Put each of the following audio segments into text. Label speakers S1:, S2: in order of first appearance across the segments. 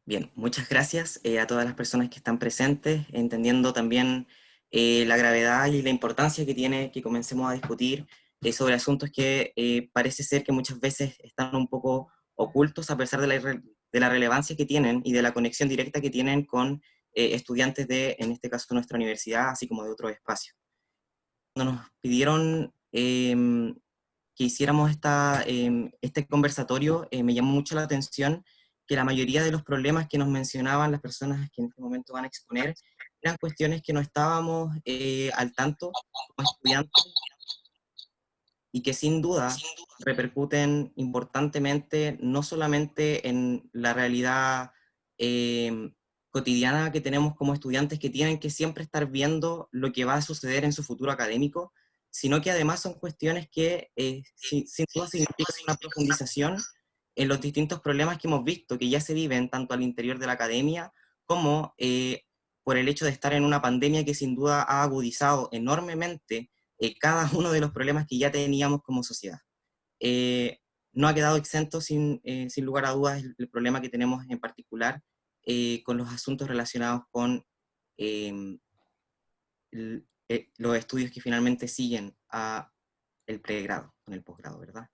S1: Bien, muchas gracias a todas las personas que están presentes, entendiendo también la gravedad y la importancia que tiene que comencemos a discutir sobre asuntos que parece ser que muchas veces están un poco ocultos a pesar de de la relevancia que tienen y de la conexión directa que tienen con estudiantes de, en este caso, nuestra universidad, así como de otros espacios. Cuando nos pidieron que hiciéramos este conversatorio, me llamó mucho la atención que la mayoría de los problemas que nos mencionaban las personas que en este momento van a exponer eran cuestiones que no estábamos al tanto como estudiantes y que sin duda repercuten importantemente no solamente en la realidad cotidiana que tenemos como estudiantes que tienen que siempre estar viendo lo que va a suceder en su futuro académico, sino que además son cuestiones que sin duda significan una profundización en los distintos problemas que hemos visto, que ya se viven tanto al interior de la academia como por el hecho de estar en una pandemia que sin duda ha agudizado enormemente cada uno de los problemas que ya teníamos como sociedad. Eh, no ha quedado exento sin lugar a dudas el problema que tenemos en particular con los asuntos relacionados con eh, los estudios que finalmente siguen a el pregrado, con el posgrado, ¿verdad?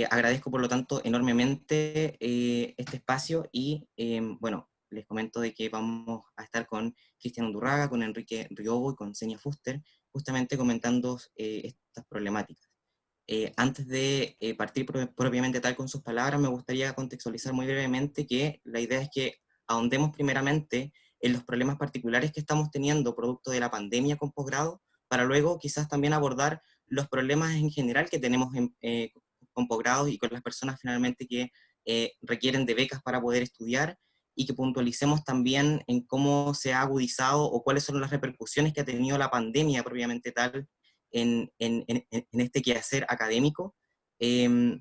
S1: Agradezco por lo tanto enormemente este espacio y bueno, les comento de que vamos a estar con Cristian Undurraga, con Enrique Riobo y con Senia Fuster, justamente comentando estas problemáticas. Antes de partir propiamente tal con sus palabras, me gustaría contextualizar muy brevemente que la idea es que ahondemos primeramente en los problemas particulares que estamos teniendo producto de la pandemia con posgrado, para luego quizás también abordar los problemas en general que tenemos con posgrados y con las personas finalmente que requieren de becas para poder estudiar y que puntualicemos también en cómo se ha agudizado o cuáles son las repercusiones que ha tenido la pandemia propiamente tal en este quehacer académico, eh,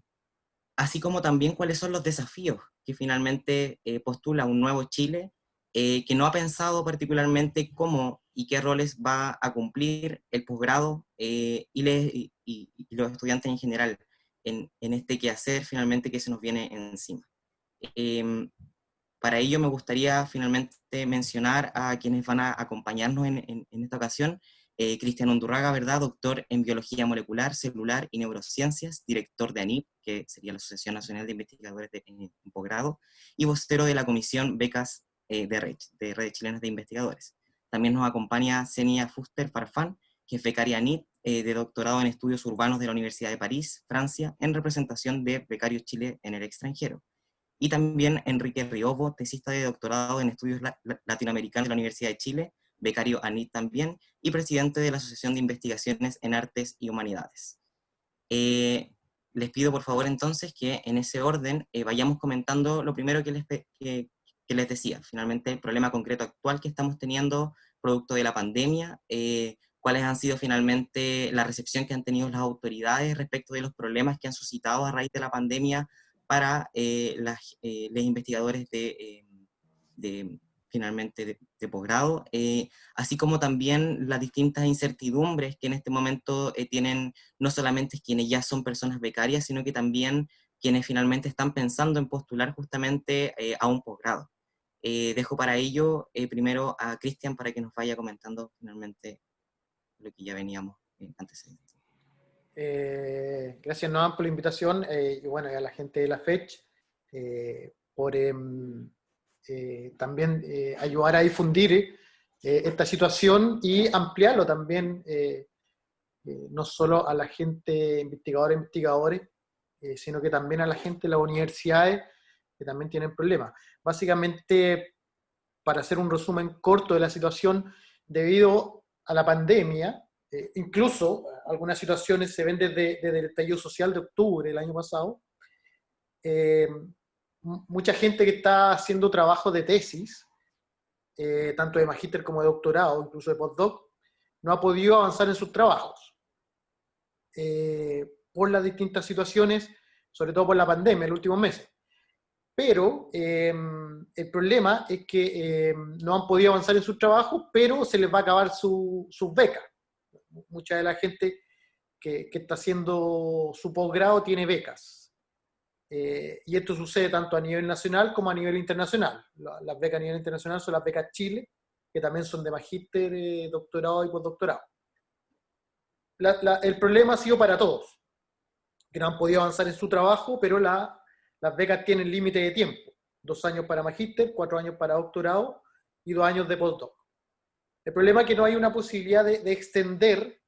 S1: así como también cuáles son los desafíos que finalmente postula un nuevo Chile, que no ha pensado particularmente cómo y qué roles va a cumplir el posgrado y los estudiantes en general en este quehacer finalmente que se nos viene encima. Eh, para ello me gustaría finalmente mencionar a quienes van a acompañarnos en esta ocasión. Cristian Undurraga, ¿verdad? Doctor en Biología Molecular, Celular y Neurociencias, director de ANIP, que sería la Asociación Nacional de Investigadores en Posgrado, y vocero de la Comisión Becas de Redes Chilenas de Investigadores. También nos acompaña Senia Fuster Farfán, que es becaria ANIP de doctorado en Estudios Urbanos de la Universidad de París, Francia, en representación de Becarios Chile en el extranjero. Y también Enrique Riobo, tesista de doctorado en estudios latinoamericanos de la Universidad de Chile, becario ANIT también, y presidente de la Asociación de Investigaciones en Artes y Humanidades. Les pido por favor entonces que en ese orden vayamos comentando lo primero que les decía, finalmente el problema concreto actual que estamos teniendo producto de la pandemia, cuáles han sido finalmente la recepción que han tenido las autoridades respecto de los problemas que han suscitado a raíz de la pandemia para los investigadores de finalmente de posgrado, así como también las distintas incertidumbres que en este momento tienen no solamente quienes ya son personas becarias, sino que también quienes finalmente están pensando en postular justamente a un posgrado. Dejo para ello primero a Cristian para que nos vaya comentando finalmente lo que ya veníamos antecediendo.
S2: Gracias, Noam, por la invitación y bueno, y a la gente de la FECH por también ayudar a difundir esta situación y ampliarlo también, no solo a la gente investigadora e investigadores, sino que también a la gente de las universidades que también tienen problemas. Básicamente, para hacer un resumen corto de la situación, debido a la pandemia, incluso algunas situaciones se ven desde el estallido social de octubre del año pasado, eh, mucha gente que está haciendo trabajo de tesis, tanto de magíster como de doctorado, incluso de postdoc, no ha podido avanzar en sus trabajos por las distintas situaciones, sobre todo por la pandemia en los últimos meses. Pero el problema es que no han podido avanzar en sus trabajos, pero se les va a acabar sus becas. Mucha de la gente que está haciendo su posgrado tiene becas. Y esto sucede tanto a nivel nacional como a nivel internacional. Las becas a nivel internacional son las becas Chile, que también son de magíster, doctorado y postdoctorado. El problema ha sido para todos, que no han podido avanzar en su trabajo, pero las becas tienen límite de tiempo. 2 años para magíster, 4 años para doctorado y 2 años de postdoc. El problema es que no hay una posibilidad de extender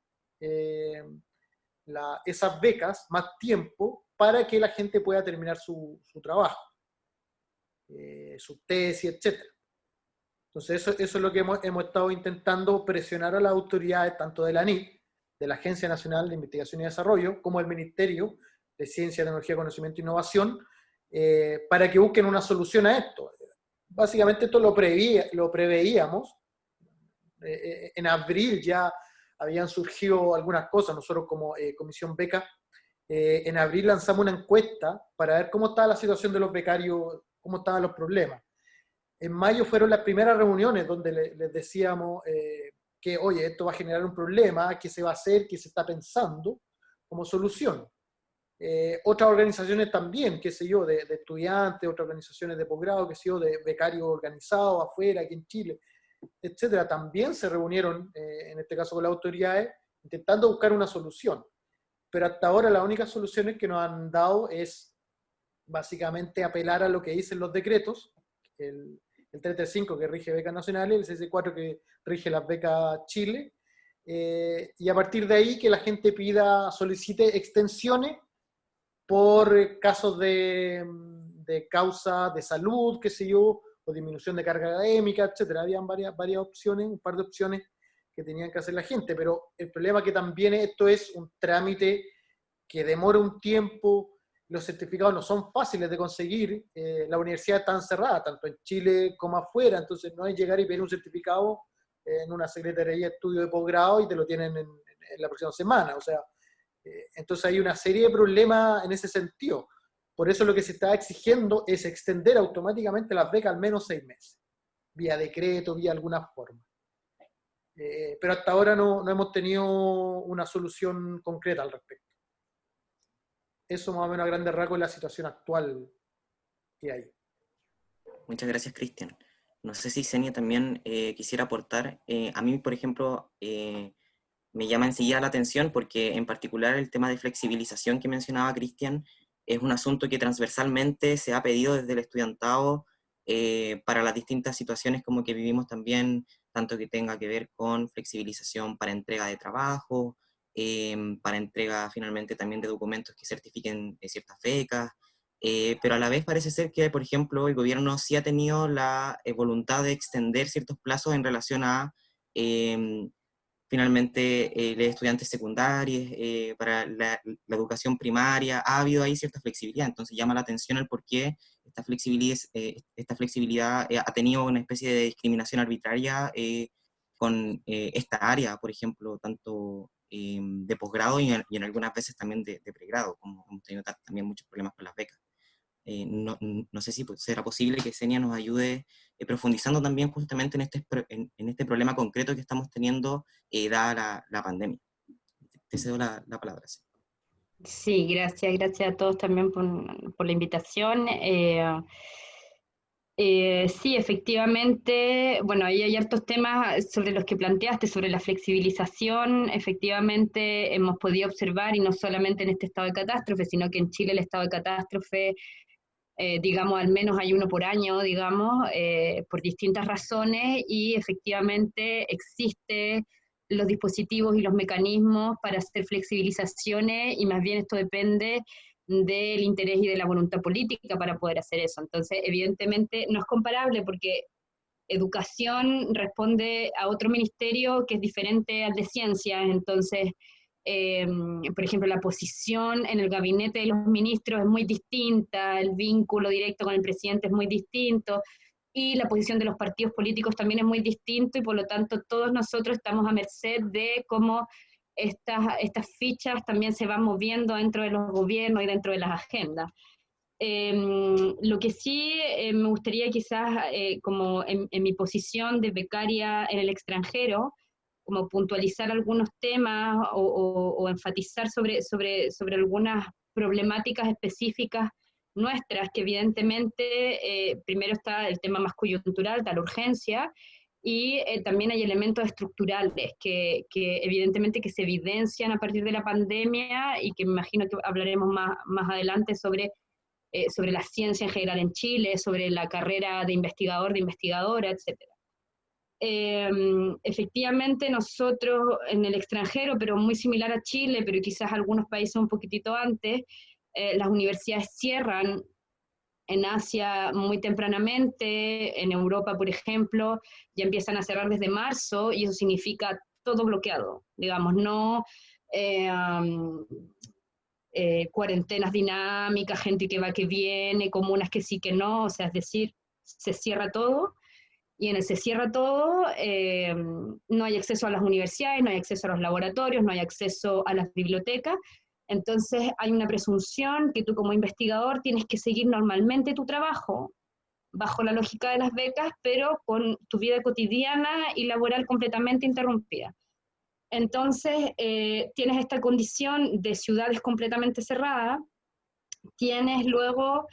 S2: esas becas más tiempo para que la gente pueda terminar su trabajo, su tesis, etc. Entonces eso es lo que hemos estado intentando presionar a las autoridades, tanto de la ANIT, de la Agencia Nacional de Investigación y Desarrollo, como del Ministerio de Ciencia, Tecnología, Conocimiento e Innovación, para que busquen una solución a esto. Básicamente esto lo preveíamos. En abril ya habían surgido algunas cosas. Nosotros como Comisión Beca, en abril lanzamos una encuesta para ver cómo estaba la situación de los becarios, cómo estaban los problemas. En mayo fueron las primeras reuniones donde les decíamos que, oye, esto va a generar un problema, qué se va a hacer, qué se está pensando como solución. Otras organizaciones también, qué sé yo, de estudiantes, otras organizaciones de posgrado, qué sé yo, de becarios organizados afuera, aquí en Chile, etcétera, también se reunieron, en este caso con las autoridades, intentando buscar una solución. Pero hasta ahora las únicas soluciones que nos han dado es básicamente apelar a lo que dicen los decretos, el 335 que rige becas nacionales, el 664 que rige las becas Chile, y a partir de ahí que la gente solicite extensiones por casos de causa de salud, qué sé yo, o disminución de carga académica, etcétera. Habían varias opciones, un par de opciones que tenían que hacer la gente, pero el problema es que también esto es un trámite que demora un tiempo, los certificados no son fáciles de conseguir, las universidades están cerradas, tanto en Chile como afuera, entonces no es llegar y pedir un certificado en una secretaría de estudio de posgrado y te lo tienen en la próxima semana, o sea, entonces hay una serie de problemas en ese sentido. Por eso lo que se está exigiendo es extender automáticamente las becas al menos 6 meses, vía decreto, vía alguna forma. Pero hasta ahora no hemos tenido una solución concreta al respecto. Eso más o menos a grandes rasgos es la situación actual que hay.
S1: Muchas gracias, Cristian. No sé si Senia también quisiera aportar. A mí, por ejemplo, me llama enseguida la atención porque en particular el tema de flexibilización que mencionaba Cristian es un asunto que transversalmente se ha pedido desde el estudiantado para las distintas situaciones como que vivimos también, tanto que tenga que ver con flexibilización para entrega de trabajo, para entrega finalmente también de documentos que certifiquen ciertas becas, pero a la vez parece ser que, por ejemplo, el gobierno sí ha tenido la voluntad de extender ciertos plazos en relación a finalmente los estudiantes secundarios, para la educación primaria, ha habido ahí cierta flexibilidad, entonces llama la atención el por qué esta flexibilidad ha tenido una especie de discriminación arbitraria con esta área, por ejemplo, tanto de posgrado y en algunas veces también de pregrado, como hemos tenido también muchos problemas con las becas. No sé si será posible que Senia nos ayude profundizando también justamente en este problema concreto que estamos teniendo dada la pandemia. Te cedo la palabra. Sí.
S3: Sí, gracias a todos también por la invitación. Sí, efectivamente, bueno, ahí hay hartos temas sobre los que planteaste, sobre la flexibilización. Efectivamente, hemos podido observar, y no solamente en este estado de catástrofe, sino que en Chile el estado de catástrofe, digamos, al menos hay uno por año, digamos, por distintas razones, y efectivamente existe los dispositivos y los mecanismos para hacer flexibilizaciones, y más bien esto depende del interés y de la voluntad política para poder hacer eso. Entonces, evidentemente, no es comparable porque educación responde a otro ministerio que es diferente al de ciencias, entonces, por ejemplo, la posición en el gabinete de los ministros es muy distinta, el vínculo directo con el presidente es muy distinto, y la posición de los partidos políticos también es muy distinto, y por lo tanto todos nosotros estamos a merced de cómo estas fichas también se van moviendo dentro de los gobiernos y dentro de las agendas. Lo que sí me gustaría quizás, como en mi posición de becaria en el extranjero, como puntualizar algunos temas o enfatizar sobre algunas problemáticas específicas nuestras, que evidentemente primero está el tema más coyuntural, de la urgencia, y también hay elementos estructurales que evidentemente que se evidencian a partir de la pandemia y que me imagino que hablaremos más adelante sobre la ciencia en general en Chile, sobre la carrera de investigador, de investigadora, etcétera. Efectivamente nosotros en el extranjero, pero muy similar a Chile, pero quizás algunos países un poquitito antes, las universidades cierran en Asia muy tempranamente, en Europa, por ejemplo, ya empiezan a cerrar desde marzo y eso significa todo bloqueado, digamos, no cuarentenas dinámicas, gente que va, que viene, comunas que sí, que no, o sea, es decir, se cierra todo y en el se cierra todo, no hay acceso a las universidades, no hay acceso a los laboratorios, no hay acceso a las bibliotecas, entonces hay una presunción que tú como investigador tienes que seguir normalmente tu trabajo, bajo la lógica de las becas, pero con tu vida cotidiana y laboral completamente interrumpida. Entonces, tienes esta condición de ciudades completamente cerradas, tienes luego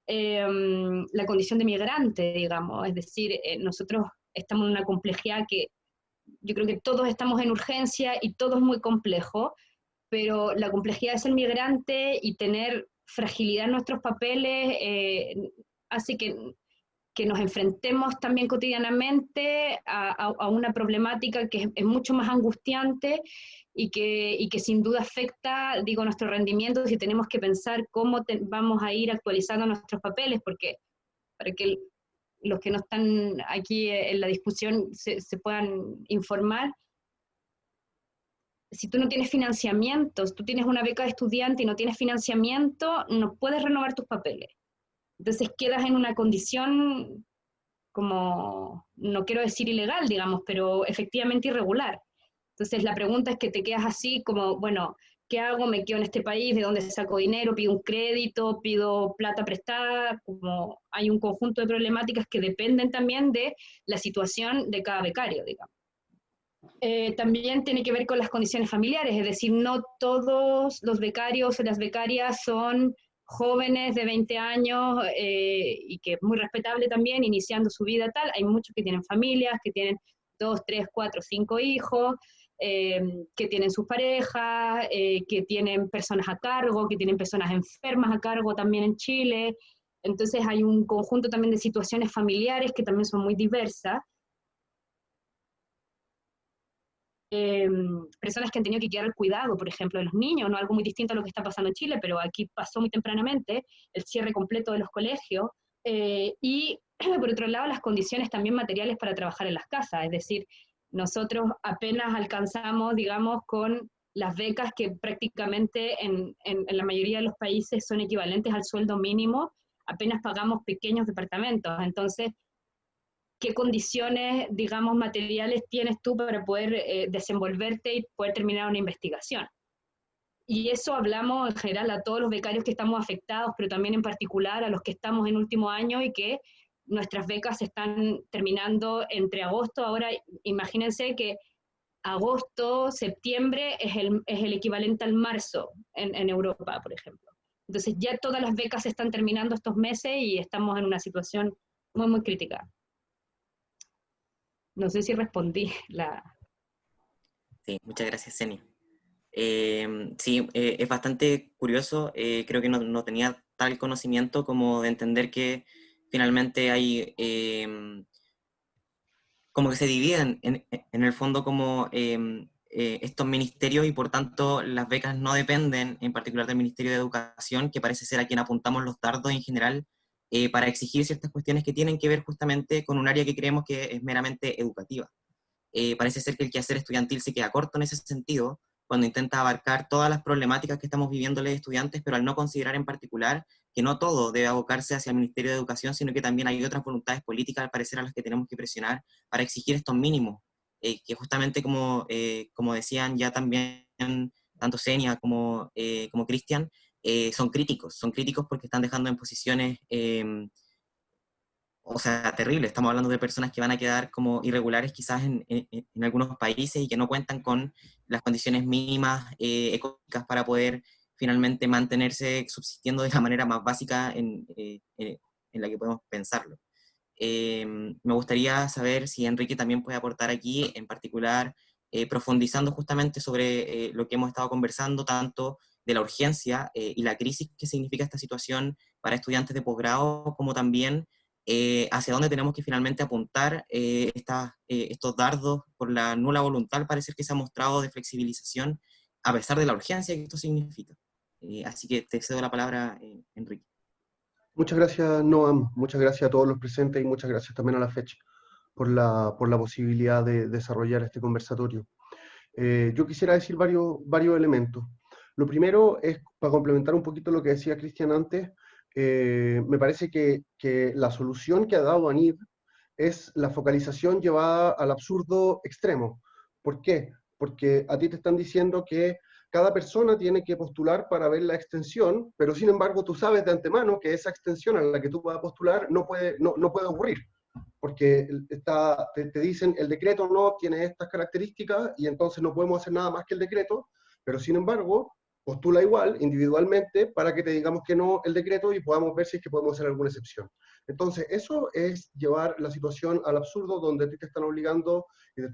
S3: la condición de migrante, digamos, es decir, nosotros estamos en una complejidad que yo creo que todos estamos en urgencia y todo es muy complejo, pero la complejidad de ser migrante y tener fragilidad en nuestros papeles hace que nos enfrentemos también cotidianamente a una problemática que es mucho más angustiante y que sin duda afecta, digo, nuestro rendimiento si tenemos que pensar cómo vamos a ir actualizando nuestros papeles, porque para que los que no están aquí en la discusión se puedan informar, si tú no tienes financiamiento, si tú tienes una beca de estudiante y no tienes financiamiento, no puedes renovar tus papeles. Entonces quedas en una condición como, no quiero decir ilegal, digamos, pero efectivamente irregular. Entonces la pregunta es que te quedas así como, bueno, ¿qué hago? ¿Me quedo en este país? ¿De dónde saco dinero? ¿Pido un crédito? ¿Pido plata prestada? Como hay un conjunto de problemáticas que dependen también de la situación de cada becario, digamos. También tiene que ver con las condiciones familiares, es decir, no todos los becarios o las becarias son jóvenes de 20 años y que es muy respetable también, iniciando su vida tal. Hay muchos que tienen familias, que tienen 2, 3, 4, 5 hijos, que tienen sus parejas, que tienen personas a cargo, que tienen personas enfermas a cargo también en Chile. Entonces hay un conjunto también de situaciones familiares que también son muy diversas. Personas que han tenido que quedar al cuidado, por ejemplo, de los niños, no algo muy distinto a lo que está pasando en Chile, pero aquí pasó muy tempranamente el cierre completo de los colegios, y por otro lado las condiciones también materiales para trabajar en las casas, es decir, nosotros apenas alcanzamos, digamos, con las becas que prácticamente en la mayoría de los países son equivalentes al sueldo mínimo, apenas pagamos pequeños departamentos, entonces qué condiciones, digamos, materiales tienes tú para poder desenvolverte y poder terminar una investigación. Y eso hablamos en general a todos los becarios que estamos afectados, pero también en particular a los que estamos en último año y que nuestras becas están terminando entre agosto. Ahora, imagínense que agosto, septiembre es el equivalente al marzo en Europa, por ejemplo. Entonces ya todas las becas están terminando estos meses y estamos en una situación muy, muy crítica. No sé si respondí la...
S1: Sí, muchas gracias, Senia. Sí, es bastante curioso. Creo que no tenía tal conocimiento como de entender que finalmente hay, como que se dividen en el fondo como estos ministerios y por tanto las becas no dependen en particular del Ministerio de Educación, que parece ser a quien apuntamos los dardos en general, para exigir ciertas cuestiones que tienen que ver justamente con un área que creemos que es meramente educativa. Parece ser que el quehacer estudiantil se queda corto en ese sentido, cuando intenta abarcar todas las problemáticas que estamos viviendo los estudiantes, pero al no considerar en particular que no todo debe abocarse hacia el Ministerio de Educación, sino que también hay otras voluntades políticas, al parecer, a las que tenemos que presionar para exigir estos mínimos, que justamente como decían ya también tanto Senia como Cristian, son críticos porque están dejando en posiciones o sea, terrible. Estamos hablando de personas que van a quedar como irregulares quizás en algunos países y que no cuentan con las condiciones mínimas económicas para poder finalmente mantenerse subsistiendo de la manera más básica en la que podemos pensarlo. Me gustaría saber si Enrique también puede aportar aquí, en particular, profundizando justamente sobre lo que hemos estado conversando, tanto de la urgencia y la crisis que significa esta situación para estudiantes de posgrado, como también hacia dónde tenemos que finalmente apuntar estos dardos por la nula voluntad, parece que se ha mostrado, de flexibilización, a pesar de la urgencia que esto significa. Así que te cedo la palabra, Enrique.
S4: Muchas gracias, Noam. Muchas gracias a todos los presentes y muchas gracias también a la FECH por la posibilidad de desarrollar este conversatorio. Yo quisiera decir varios elementos. Lo primero es, para complementar un poquito lo que decía Cristian antes, me parece que la solución que ha dado ANID es la focalización llevada al absurdo extremo. ¿Por qué? Porque a ti te están diciendo que cada persona tiene que postular para ver la extensión, pero sin embargo tú sabes de antemano que esa extensión a la que tú puedas postular no puede ocurrir, porque te dicen el decreto no tiene estas características y entonces no podemos hacer nada más que el decreto, pero sin embargo postula igual, individualmente, para que te digamos que no el decreto y podamos ver si es que podemos hacer alguna excepción. Entonces, eso es llevar la situación al absurdo, donde te están obligando y te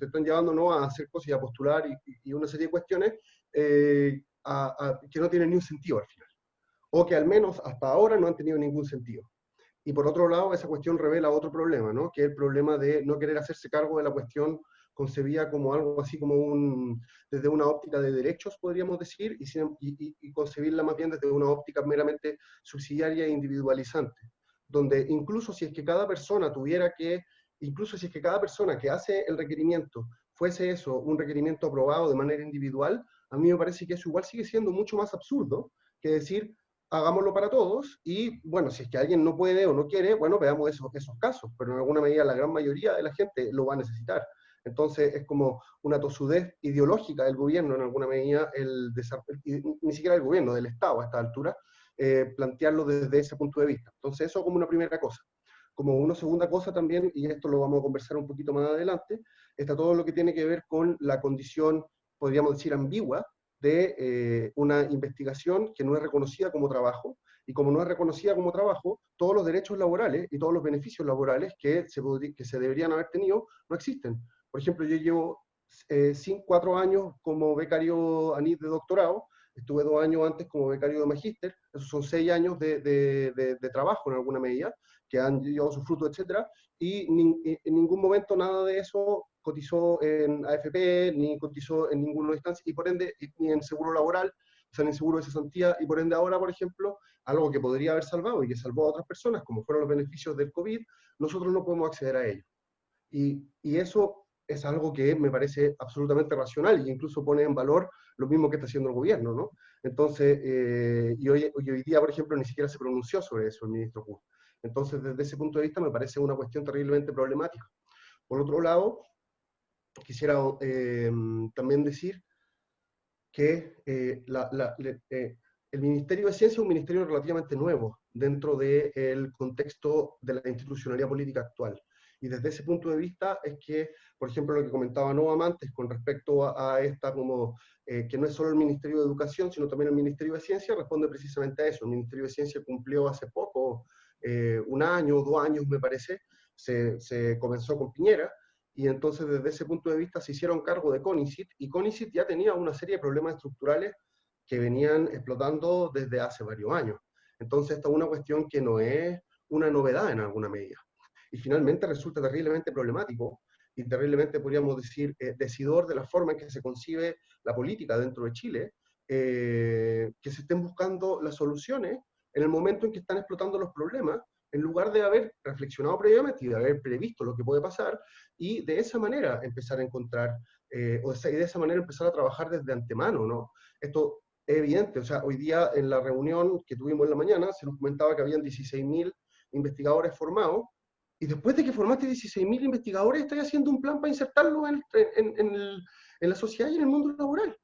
S4: están llevando, ¿no?, a hacer cosas y a postular y una serie de cuestiones que no tienen ni un sentido al final, o que al menos hasta ahora no han tenido ningún sentido. Y por otro lado, esa cuestión revela otro problema, ¿no?, que es el problema de no querer hacerse cargo de la cuestión concebida como algo así como desde una óptica de derechos, podríamos decir, y concebirla más bien desde una óptica meramente subsidiaria e individualizante, donde incluso si es que cada persona que hace el requerimiento fuese eso, un requerimiento aprobado de manera individual, a mí me parece que eso igual sigue siendo mucho más absurdo que decir, hagámoslo para todos, y bueno, si es que alguien no puede o no quiere, bueno, veamos esos casos, pero en alguna medida la gran mayoría de la gente lo va a necesitar. Entonces es como una tosudez ideológica del gobierno, en alguna medida, ni siquiera del gobierno, del Estado a esta altura, plantearlo desde ese punto de vista. Entonces eso como una primera cosa. Como una segunda cosa también, y esto lo vamos a conversar un poquito más adelante, está todo lo que tiene que ver con la condición, podríamos decir, ambigua, de una investigación que no es reconocida como trabajo, y como no es reconocida como trabajo, todos los derechos laborales y todos los beneficios laborales que se deberían haber tenido no existen. Por ejemplo, yo llevo 4 años como becario ANID de doctorado, estuve 2 años antes como becario de magíster, esos son 6 años de trabajo en alguna medida, que han llevado su fruto, etc. Y en ningún momento nada de eso cotizó en AFP, ni cotizó en ninguna instancia, y por ende, ni en seguro laboral, o sea, en seguro de cesantía, y por ende ahora, por ejemplo, algo que podría haber salvado y que salvó a otras personas, como fueron los beneficios del COVID, nosotros no podemos acceder a ellos. Y eso es algo que me parece absolutamente racional, e incluso pone en valor lo mismo que está haciendo el gobierno, ¿no? Entonces, y hoy día, por ejemplo, ni siquiera se pronunció sobre eso el ministro Kuhn. Entonces, desde ese punto de vista, me parece una cuestión terriblemente problemática. Por otro lado, quisiera también decir que el Ministerio de Ciencia es un ministerio relativamente nuevo dentro del contexto de la institucionalidad política actual. Y desde ese punto de vista es que, por ejemplo, lo que comentaba Noam antes con respecto a esta como que no es solo el Ministerio de Educación, sino también el Ministerio de Ciencia, responde precisamente a eso. El Ministerio de Ciencia cumplió hace poco, 1 año, 2 años me parece, se comenzó con Piñera, y entonces desde ese punto de vista se hicieron cargo de CONICYT, y CONICYT ya tenía una serie de problemas estructurales que venían explotando desde hace varios años. Entonces esta es una cuestión que no es una novedad en alguna medida. Y finalmente resulta terriblemente problemático y terriblemente, podríamos decir, decidor de la forma en que se concibe la política dentro de Chile, que se estén buscando las soluciones en el momento en que están explotando los problemas, en lugar de haber reflexionado previamente y de haber previsto lo que puede pasar, y de esa manera empezar a encontrar, y de esa manera empezar a trabajar desde antemano, ¿no? Esto es evidente, o sea, hoy día en la reunión que tuvimos en la mañana se nos comentaba que habían 16.000 investigadores formados, y después de que formaste 16.000 investigadores, estás haciendo un plan para insertarlos en la sociedad y en el mundo laboral,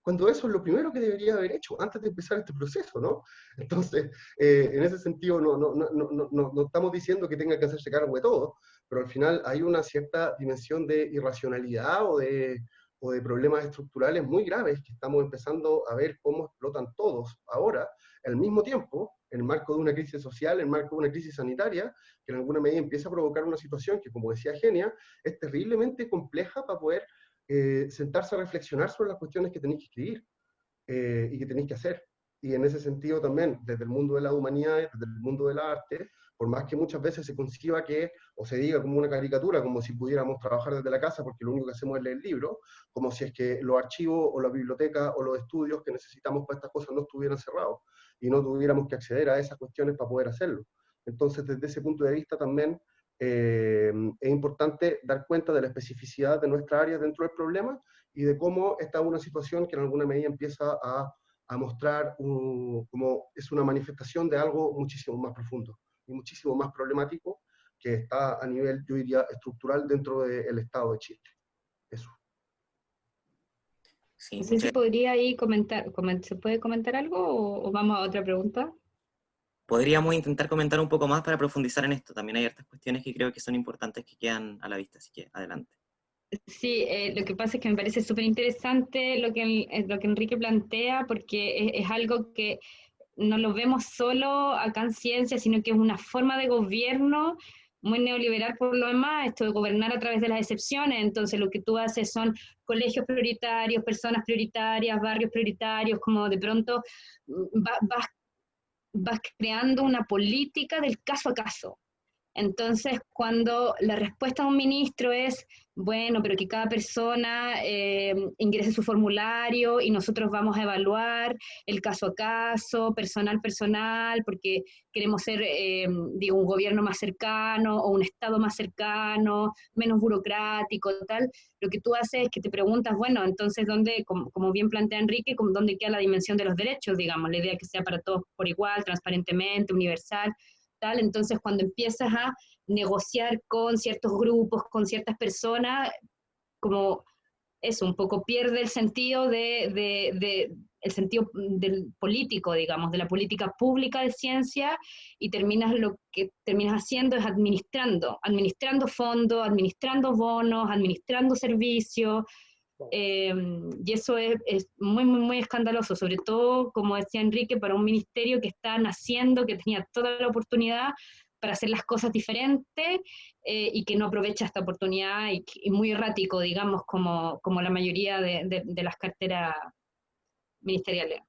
S4: cuando eso es lo primero que debería haber hecho antes de empezar este proceso, ¿no? Entonces, en ese sentido, no estamos diciendo que tenga que hacerse cargo de todo, pero al final hay una cierta dimensión de irracionalidad o de o de problemas estructurales muy graves que estamos empezando a ver cómo explotan todos ahora, al mismo tiempo, en el marco de una crisis social, en el marco de una crisis sanitaria, que en alguna medida empieza a provocar una situación que, como decía Genia, es terriblemente compleja para poder sentarse a reflexionar sobre las cuestiones que tenéis que escribir y que tenéis que hacer. Y en ese sentido también, desde el mundo de las humanidades, desde el mundo del arte, por más que muchas veces se conciba que, o se diga como una caricatura, como si pudiéramos trabajar desde la casa porque lo único que hacemos es leer libros, como si es que los archivos o las bibliotecas o los estudios que necesitamos para estas cosas no estuvieran cerrados y no tuviéramos que acceder a esas cuestiones para poder hacerlo. Entonces, desde ese punto de vista también es importante dar cuenta de la especificidad de nuestra área dentro del problema y de cómo esta es una situación que en alguna medida empieza a mostrar como es una manifestación de algo muchísimo más profundo y muchísimo más problemático que está a nivel, yo diría, estructural dentro del Estado de Chile. Eso.
S1: Sí,
S3: No sé si podría ahí ¿se puede comentar algo o vamos a otra pregunta?
S1: podríamos intentar comentar un poco más para profundizar en esto. También hay otras cuestiones que creo que son importantes que quedan a la vista, así que adelante.
S3: Sí, lo que pasa es que me parece súper interesante lo que Enrique plantea, porque es algo que no lo vemos solo acá en ciencia, sino que es una forma de gobierno muy neoliberal por lo demás, esto de gobernar a través de las excepciones. Entonces lo que tú haces son colegios prioritarios, personas prioritarias, barrios prioritarios, como de pronto vas creando una política del caso a caso. Entonces, cuando la respuesta de un ministro es, bueno, pero que cada persona ingrese su formulario y nosotros vamos a evaluar el caso a caso, personal personal, porque queremos ser, digo, un gobierno más cercano o un Estado más cercano, menos burocrático, tal, lo que tú haces es que te preguntas, bueno, entonces, ¿dónde, como bien plantea Enrique, dónde queda la dimensión de los derechos, digamos, la idea que sea para todos por igual, transparentemente, universal? Tal. Entonces, cuando empiezas a negociar con ciertos grupos, con ciertas personas, como eso, un poco pierde el sentido el sentido del político, digamos, de la política pública de ciencia, y lo que terminas haciendo es administrando fondos, administrando bonos, administrando servicios, y eso es muy, muy, muy escandaloso, sobre todo, como decía Enrique, para un ministerio que está naciendo, que tenía toda la oportunidad para hacer las cosas diferentes y que no aprovecha esta oportunidad y muy errático, digamos, como la mayoría de las carteras ministeriales.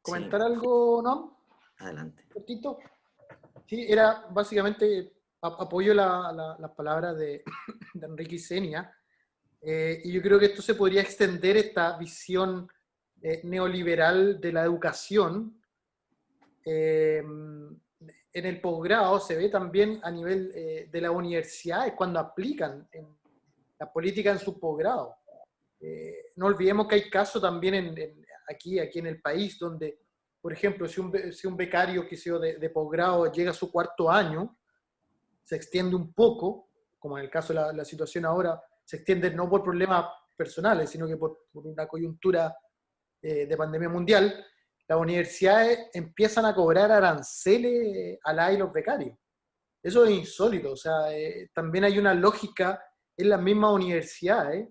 S2: ¿Comentar
S1: Sí,
S2: algo, no?
S1: adelante.
S2: Cortito. Sí, era básicamente, apoyo las palabras de Enrique y Senia, y yo creo que esto se podría extender, esta visión neoliberal de la educación. En el posgrado se ve también a nivel de las universidades cuando aplican la política en su posgrado. No olvidemos que hay casos también aquí en el país donde, por ejemplo, si un becario que sea de posgrado llega a su cuarto año, se extiende un poco, como en el caso de la situación ahora, se extiende no por problemas personales, sino que por una coyuntura de pandemia mundial, las universidades empiezan a cobrar aranceles a y los becarios. Eso es insólito, o sea, también hay una lógica en las mismas universidades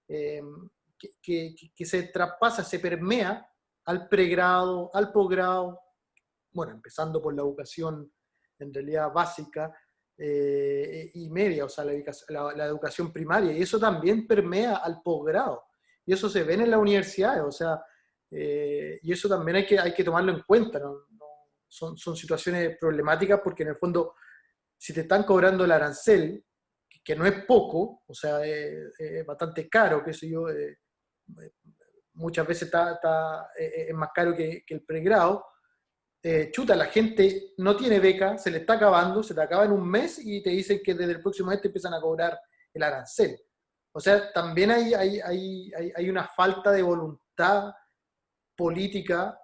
S2: eh, que se traspasa, se permea al pregrado, al posgrado, bueno, empezando por la educación en realidad básica y media, o sea, la educación primaria, y eso también permea al posgrado, y eso se ve en las universidades, o sea, y eso también hay que tomarlo en cuenta, ¿no? Son situaciones problemáticas porque en el fondo, si te están cobrando el arancel, que no es poco, o sea, es bastante caro, qué sé yo, muchas veces es más caro que el pregrado, chuta, la gente no tiene beca, se le está acabando, se te acaba en un mes y te dicen que desde el próximo mes te empiezan a cobrar el arancel. O sea, también hay una falta de voluntad política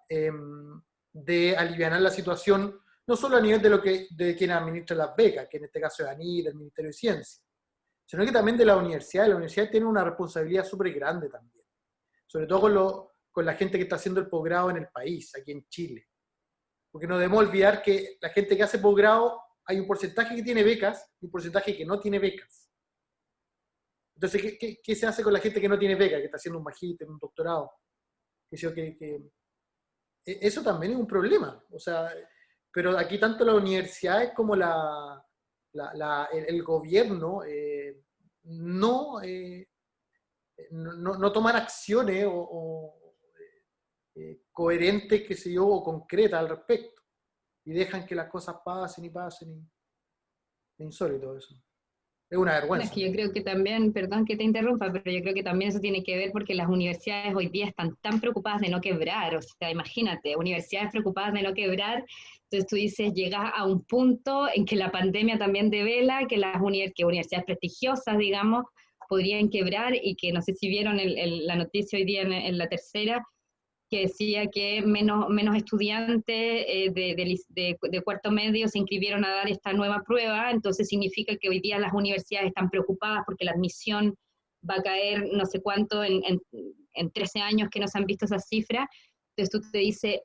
S2: de aliviar la situación, no solo a nivel de quien administra las becas, que en este caso es ANIL, el Ministerio de Ciencia, sino que también de la universidad. La universidad tiene una responsabilidad súper grande también, sobre todo con la gente que está haciendo el posgrado en el país, aquí en Chile. Porque no debemos olvidar que la gente que hace posgrado, hay un porcentaje que tiene becas y un porcentaje que no tiene becas. Entonces, ¿qué se hace con la gente que no tiene beca, que está haciendo un magíster, un doctorado? Eso también es un problema. O sea, pero aquí tanto las universidades como el gobierno no toman acciones coherentes, qué sé yo, o concretas al respecto. Y dejan que las cosas pasen y pasen. Es insólito eso. Es una
S3: Bueno, es
S2: vergüenza.
S3: que yo creo que también, perdón que te interrumpa, pero yo creo que también eso tiene que ver porque las universidades hoy día están tan preocupadas de no quebrar, o sea, imagínate, universidades preocupadas de no quebrar, entonces tú dices, llegas a un punto en que la pandemia también devela que que universidades prestigiosas, digamos, podrían quebrar y que no sé si vieron la noticia hoy día en la tercera, que decía que menos estudiantes de cuarto medio se inscribieron a dar esta nueva prueba, entonces significa que hoy día las universidades están preocupadas porque la admisión va a caer no sé cuánto en 13 años que no se han visto esas cifras. Entonces tú te dices,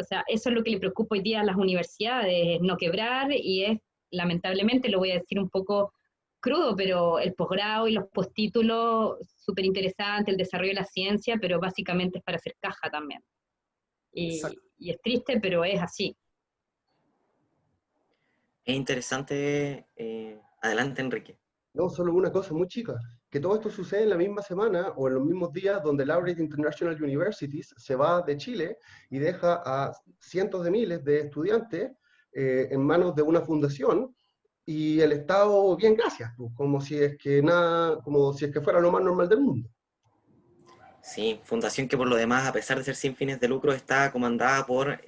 S3: o sea, eso es lo que le preocupa hoy día a las universidades, no quebrar, y es, lamentablemente, lo voy a decir un poco crudo, pero el posgrado y los postítulos, súper interesante, el desarrollo de la ciencia, pero básicamente es para hacer caja también.
S2: Exacto.
S3: Y es triste, pero es así.
S1: Es interesante. Adelante, Enrique.
S4: No, solo una cosa muy chica, que todo esto sucede en la misma semana o en los mismos días donde Laureate International Universities se va de Chile y deja a cientos de miles de estudiantes en manos de una fundación y el Estado, bien, gracias, pues, como si es que nada, como si es que fuera lo más normal del mundo.
S1: Sí, fundación que por lo demás, a pesar de ser sin fines de lucro, está comandada por,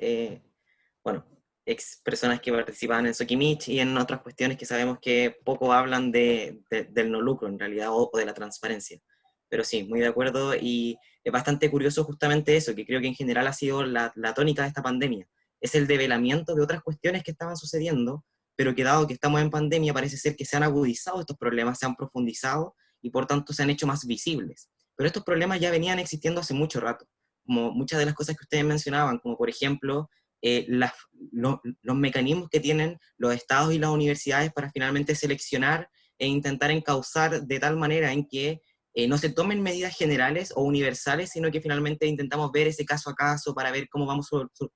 S1: bueno, ex personas que participaban en Sokimich y en otras cuestiones que sabemos que poco hablan del no lucro en realidad o de la transparencia. Pero sí, muy de acuerdo, y es bastante curioso justamente eso, que creo que en general ha sido la tónica de esta pandemia. Es el develamiento de otras cuestiones que estaban sucediendo, pero que dado que estamos en pandemia parece ser que se han agudizado estos problemas, se han profundizado y por tanto se han hecho más visibles. Pero estos problemas ya venían existiendo hace mucho rato, como muchas de las cosas que ustedes mencionaban, como por ejemplo los mecanismos que tienen los estados y las universidades para finalmente seleccionar e intentar encauzar de tal manera en que no se tomen medidas generales o universales, sino que finalmente intentamos ver ese caso a caso para ver cómo vamos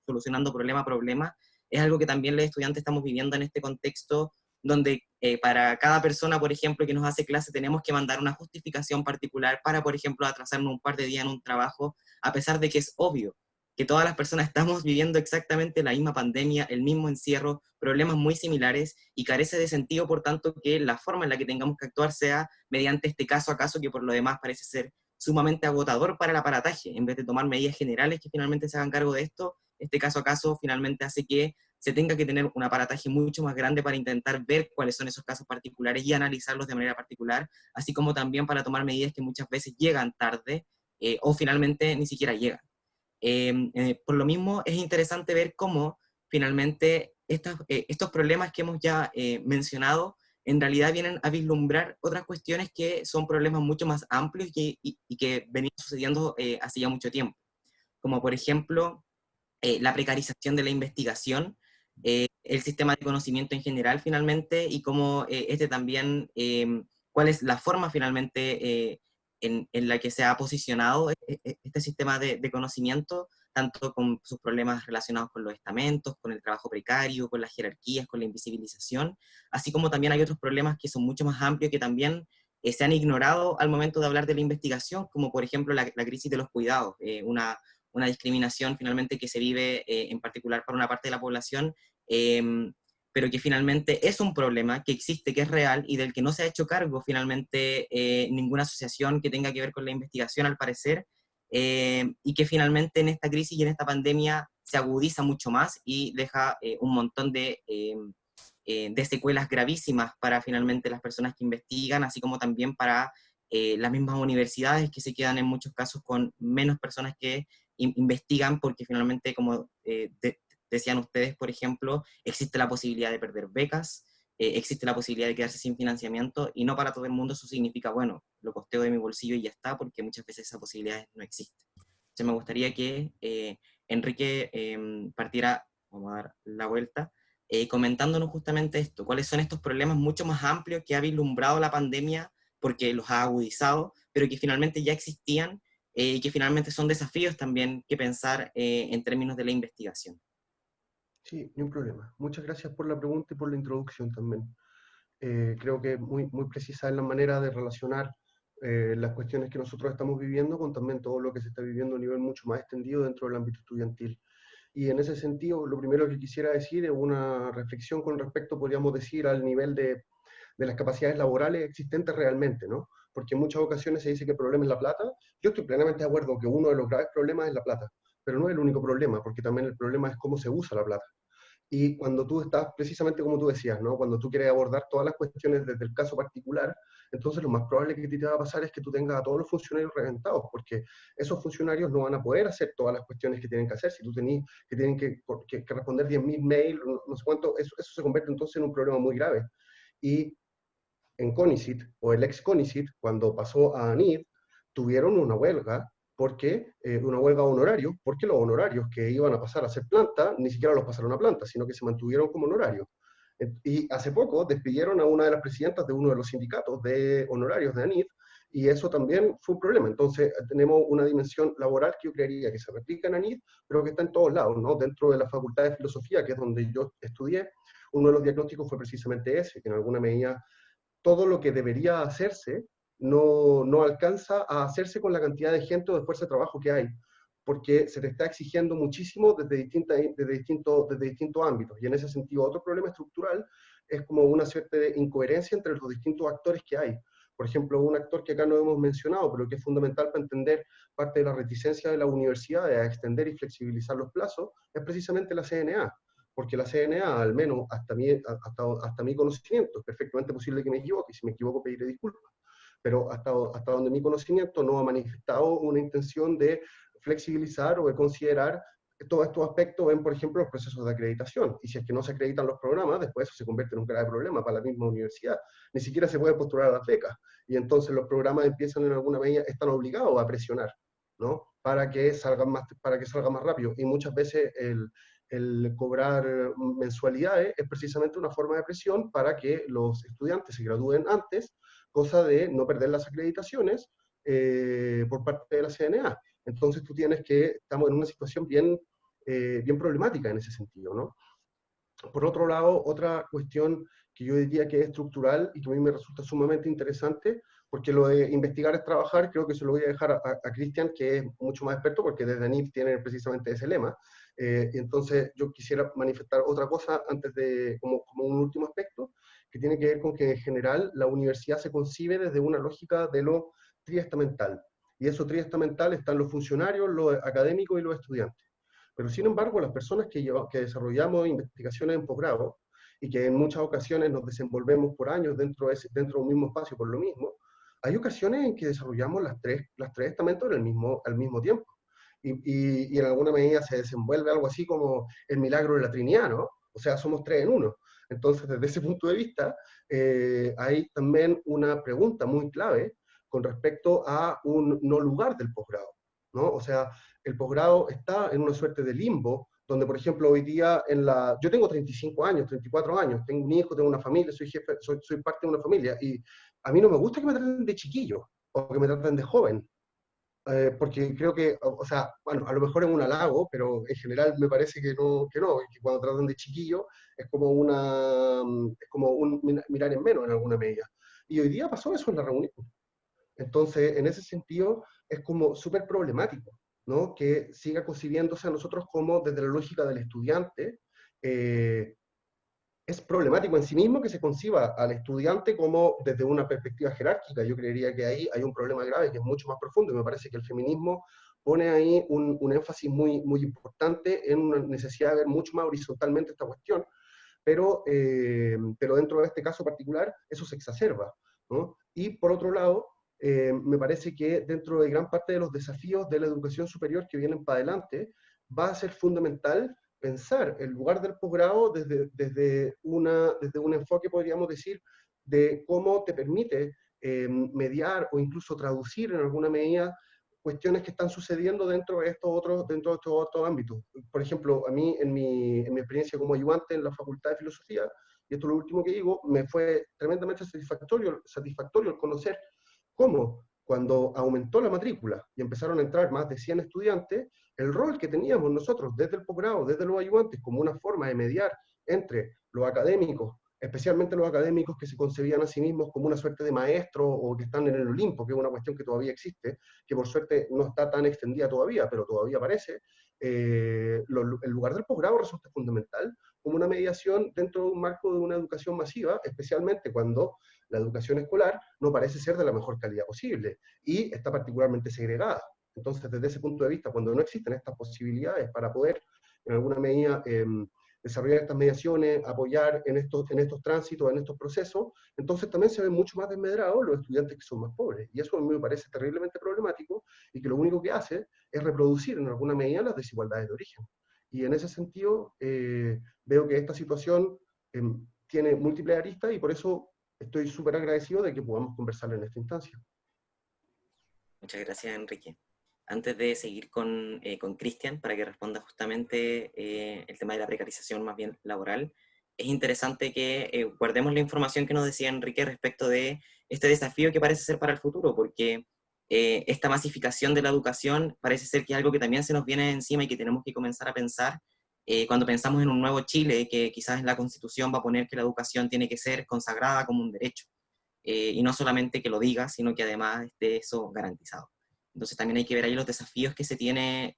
S1: solucionando problema a problema. Es algo que también los estudiantes estamos viviendo en este contexto donde para cada persona, por ejemplo, que nos hace clase, tenemos que mandar una justificación particular para, por ejemplo, atrasarnos un par de días en un trabajo, a pesar de que es obvio que todas las personas estamos viviendo exactamente la misma pandemia, el mismo encierro, problemas muy similares, y carece de sentido, por tanto, que la forma en la que tengamos que actuar sea mediante este caso a caso, que por lo demás parece ser sumamente agotador para el aparataje. En vez de tomar medidas generales que finalmente se hagan cargo de esto, este caso a caso finalmente hace que se tenga que tener un aparataje mucho más grande para intentar ver cuáles son esos casos particulares y analizarlos de manera particular, así como también para tomar medidas que muchas veces llegan tarde o finalmente ni siquiera llegan. Por lo mismo, es interesante ver cómo finalmente estos problemas que hemos ya mencionado en realidad vienen a vislumbrar otras cuestiones que son problemas mucho más amplios y que venían sucediendo hace ya mucho tiempo, como por ejemplo la precarización de la investigación, el sistema de conocimiento en general finalmente, y cómo este también, cuál es la forma finalmente en la que se ha posicionado este sistema de conocimiento, tanto con sus problemas relacionados con los estamentos, con el trabajo precario, con las jerarquías, con la invisibilización, así como también hay otros problemas que son mucho más amplios que también se han ignorado al momento de hablar de la investigación, como por ejemplo la crisis de los cuidados, una discriminación finalmente que se vive en particular para una parte de la población, pero que finalmente es un problema que existe, que es real y del que no se ha hecho cargo finalmente ninguna asociación que tenga que ver con la investigación al parecer, y que finalmente en esta crisis y en esta pandemia se agudiza mucho más y deja un montón de secuelas gravísimas para finalmente las personas que investigan, así como también para las mismas universidades que se quedan en muchos casos con menos personas que investigan, porque finalmente, como decían ustedes, por ejemplo, existe la posibilidad de perder becas, existe la posibilidad de quedarse sin financiamiento, y no para todo el mundo eso significa, bueno, lo costeo de mi bolsillo y ya está, porque muchas veces esa posibilidad no existe. Entonces me gustaría que Enrique partiera, vamos a dar la vuelta, comentándonos justamente esto, cuáles son estos problemas mucho más amplios que ha vislumbrado la pandemia porque los ha agudizado, pero que finalmente ya existían y que finalmente son desafíos también que pensar en términos de la investigación.
S4: Sí, ni un problema. Muchas gracias por la pregunta y por la introducción también. Creo que muy precisa en la manera de relacionar las cuestiones que nosotros estamos viviendo con también todo lo que se está viviendo a nivel mucho más extendido dentro del ámbito estudiantil. Y en ese sentido, lo primero que quisiera decir es una reflexión con respecto, podríamos decir, al nivel de las capacidades laborales existentes realmente, ¿no? Porque en muchas ocasiones se dice que el problema es la plata. Yo estoy plenamente de acuerdo que uno de los graves problemas es la plata, pero no es el único problema, porque también el problema es cómo se usa la plata. Y cuando tú estás, precisamente como tú decías, ¿no? Cuando tú quieres abordar todas las cuestiones desde el caso particular, entonces lo más probable que te va a pasar es que tú tengas a todos los funcionarios reventados, porque esos funcionarios no van a poder hacer todas las cuestiones que tienen que hacer. Si tú tenés que tienen que responder 10.000 mails, no sé cuánto, eso se convierte entonces en un problema muy grave. Y en CONICYT, o el ex CONICYT, cuando pasó a ANID, tuvieron una huelga, porque una huelga de honorarios, porque los honorarios que iban a pasar a ser planta, ni siquiera los pasaron a planta, sino que se mantuvieron como honorarios. Y hace poco despidieron a una de las presidentas de uno de los sindicatos de honorarios de ANID, y eso también fue un problema. Entonces tenemos una dimensión laboral que yo creería que se replica en ANID, pero que está en todos lados, ¿no? Dentro de la Facultad de Filosofía, que es donde yo estudié, uno de los diagnósticos fue precisamente ese, que en alguna medida todo lo que debería hacerse no alcanza a hacerse con la cantidad de gente o de fuerza de trabajo que hay, porque se te está exigiendo muchísimo desde distintos ámbitos. Y en ese sentido, otro problema estructural es como una suerte de incoherencia entre los distintos actores que hay. Por ejemplo, un actor que acá no hemos mencionado, pero que es fundamental para entender parte de la reticencia de las universidades a extender y flexibilizar los plazos, es precisamente la CNA, porque la CNA, al menos hasta mi conocimiento, es perfectamente posible que me equivoque, y si me equivoco pediré disculpas, pero hasta donde mi conocimiento no ha manifestado una intención de flexibilizar o de considerar todos estos aspectos en, por ejemplo, los procesos de acreditación. Y si es que no se acreditan los programas, después eso se convierte en un grave problema para la misma universidad. Ni siquiera se puede postular a las becas. Y entonces los programas empiezan en alguna medida, están obligados a presionar, ¿no? Para que salgan más rápido. Y muchas veces el cobrar mensualidades es precisamente una forma de presión para que los estudiantes se gradúen antes, cosa de no perder las acreditaciones por parte de la CNA. Entonces estamos en una situación bien problemática en ese sentido, ¿no? Por otro lado, otra cuestión que yo diría que es estructural y que a mí me resulta sumamente interesante, porque lo de investigar es trabajar, creo que se lo voy a dejar a Cristian, que es mucho más experto, porque desde ANIF tiene precisamente ese lema. Entonces yo quisiera manifestar otra cosa antes como un último aspecto, que tiene que ver con que en general la universidad se concibe desde una lógica de lo triestamental. Y eso triestamental están los funcionarios, los académicos y los estudiantes. Pero sin embargo, las personas que desarrollamos investigaciones en posgrado y que en muchas ocasiones nos desenvolvemos por años dentro de un mismo espacio por lo mismo, hay ocasiones en que desarrollamos las tres estamentos al mismo tiempo. Y en alguna medida se desenvuelve algo así como el milagro de la Trinidad, ¿no? O sea, somos tres en uno. Entonces, desde ese punto de vista, hay también una pregunta muy clave con respecto a un no lugar del posgrado, ¿no? O sea, el posgrado está en una suerte de limbo, donde, por ejemplo, hoy día yo tengo 35 años, 34 años, tengo un hijo, tengo una familia, soy jefe, soy parte de una familia, y a mí no me gusta que me traten de chiquillo, o que me traten de joven, porque creo que, o sea, bueno, a lo mejor es un halago, pero en general me parece que que cuando tratan de chiquillo es como un mirar en menos en alguna medida. Y hoy día pasó eso en la reunión. Entonces, en ese sentido, es como súper problemático, ¿no? Que siga concibiéndose a nosotros como desde la lógica del estudiante. Es problemático en sí mismo que se conciba al estudiante como desde una perspectiva jerárquica. Yo creería que ahí hay un problema grave que es mucho más profundo, y me parece que el feminismo pone ahí un énfasis muy importante en una necesidad de ver mucho más horizontalmente esta cuestión, pero dentro de este caso particular eso se exacerba, ¿no? Y por otro lado, me parece que dentro de gran parte de los desafíos de la educación superior que vienen para adelante, va a ser fundamental pensar el lugar del posgrado desde un enfoque, podríamos decir, de cómo te permite mediar o incluso traducir en alguna medida cuestiones que están sucediendo dentro de estos otros ámbitos. Por ejemplo, a mí, en mi experiencia como ayudante en la Facultad de Filosofía, y esto es lo último que digo, me fue tremendamente satisfactorio el conocer cómo, cuando aumentó la matrícula y empezaron a entrar más de 100 estudiantes, el rol que teníamos nosotros desde el posgrado, desde los ayudantes, como una forma de mediar entre los académicos, especialmente los académicos que se concebían a sí mismos como una suerte de maestros o que están en el Olimpo, que es una cuestión que todavía existe, que por suerte no está tan extendida todavía, pero todavía aparece. El lugar del posgrado resulta fundamental como una mediación dentro de un marco de una educación masiva, especialmente cuando la educación escolar no parece ser de la mejor calidad posible y está particularmente segregada. Entonces, desde ese punto de vista, cuando no existen estas posibilidades para poder, en alguna medida, desarrollar estas mediaciones, apoyar en estos tránsitos, en estos procesos, entonces también se ven mucho más desmedrados los estudiantes que son más pobres. Y eso a mí me parece terriblemente problemático y que lo único que hace es reproducir en alguna medida las desigualdades de origen. Y en ese sentido, veo que esta situación tiene múltiples aristas y por eso estoy súper agradecido de que podamos conversar en esta instancia.
S1: Muchas gracias, Enrique. Antes de seguir con Cristian, para que responda justamente el tema de la precarización más bien laboral, es interesante que guardemos la información que nos decía Enrique respecto de este desafío que parece ser para el futuro, porque esta masificación de la educación parece ser que es algo que también se nos viene encima y que tenemos que comenzar a pensar cuando pensamos en un nuevo Chile, que quizás en la Constitución va a poner que la educación tiene que ser consagrada como un derecho, y no solamente que lo diga, sino que además esté eso garantizado. Entonces también hay que ver ahí los desafíos que se tiene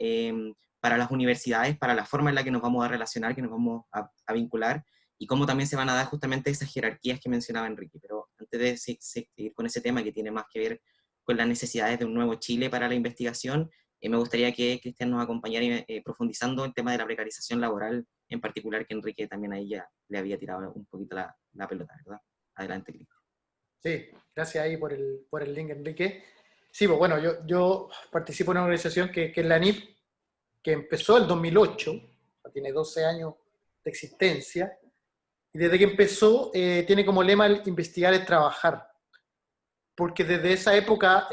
S1: para las universidades, para la forma en la que nos vamos a relacionar, que nos vamos a vincular, y cómo también se van a dar justamente esas jerarquías que mencionaba Enrique. Pero antes de seguir con ese tema que tiene más que ver con las necesidades de un nuevo Chile para la investigación, me gustaría que Cristian nos acompañara profundizando el tema de la precarización laboral, en particular, que Enrique también ahí ya le había tirado un poquito la pelota, ¿verdad? Adelante, Cristian.
S2: Sí, gracias ahí por el link, Enrique. Sí, pues bueno, yo participo en una organización que es la ANIP, que empezó en 2008, tiene 12 años de existencia, y desde que empezó tiene como lema el investigar es trabajar, porque desde esa época,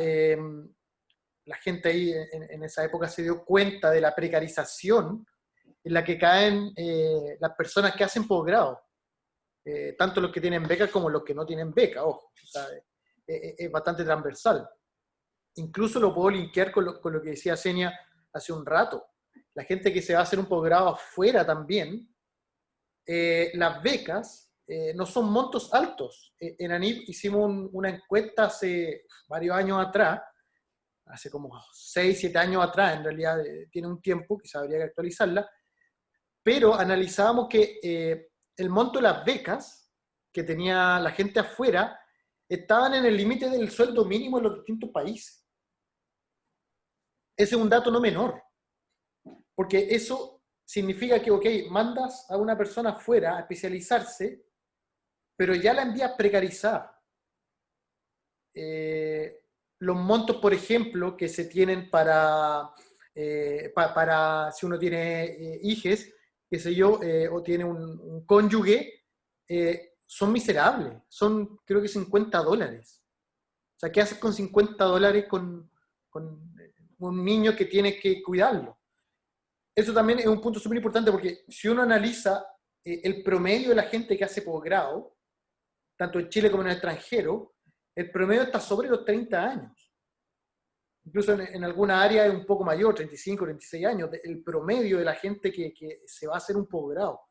S2: la gente ahí en esa época se dio cuenta de la precarización en la que caen las personas que hacen posgrado, tanto los que tienen beca como los que no tienen beca, ojo, o sea, es bastante transversal. Incluso lo puedo linkear con lo que decía Senia hace un rato. La gente que se va a hacer un posgrado afuera también, las becas no son montos altos. En ANIP hicimos una encuesta hace varios años atrás, hace como 6, 7 años atrás, en realidad tiene un tiempo, quizá habría que actualizarla, pero analizábamos que el monto de las becas que tenía la gente afuera estaban en el límite del sueldo mínimo en los distintos países. Ese es un dato no menor, porque eso significa que, ok, mandas a una persona afuera a especializarse, pero ya la envías precarizada. Los montos, por ejemplo, que se tienen para si uno tiene hijes, qué sé yo, o tiene un cónyuge, son miserables, son creo que $50. O sea, ¿qué haces con $50 con un niño que tienes que cuidarlo? Eso también es un punto súper importante porque si uno analiza el promedio de la gente que hace posgrado, tanto en Chile como en el extranjero, el promedio está sobre los 30 años. Incluso en alguna área es un poco mayor, 35, 36 años, el promedio de la gente que se va a hacer un posgrado.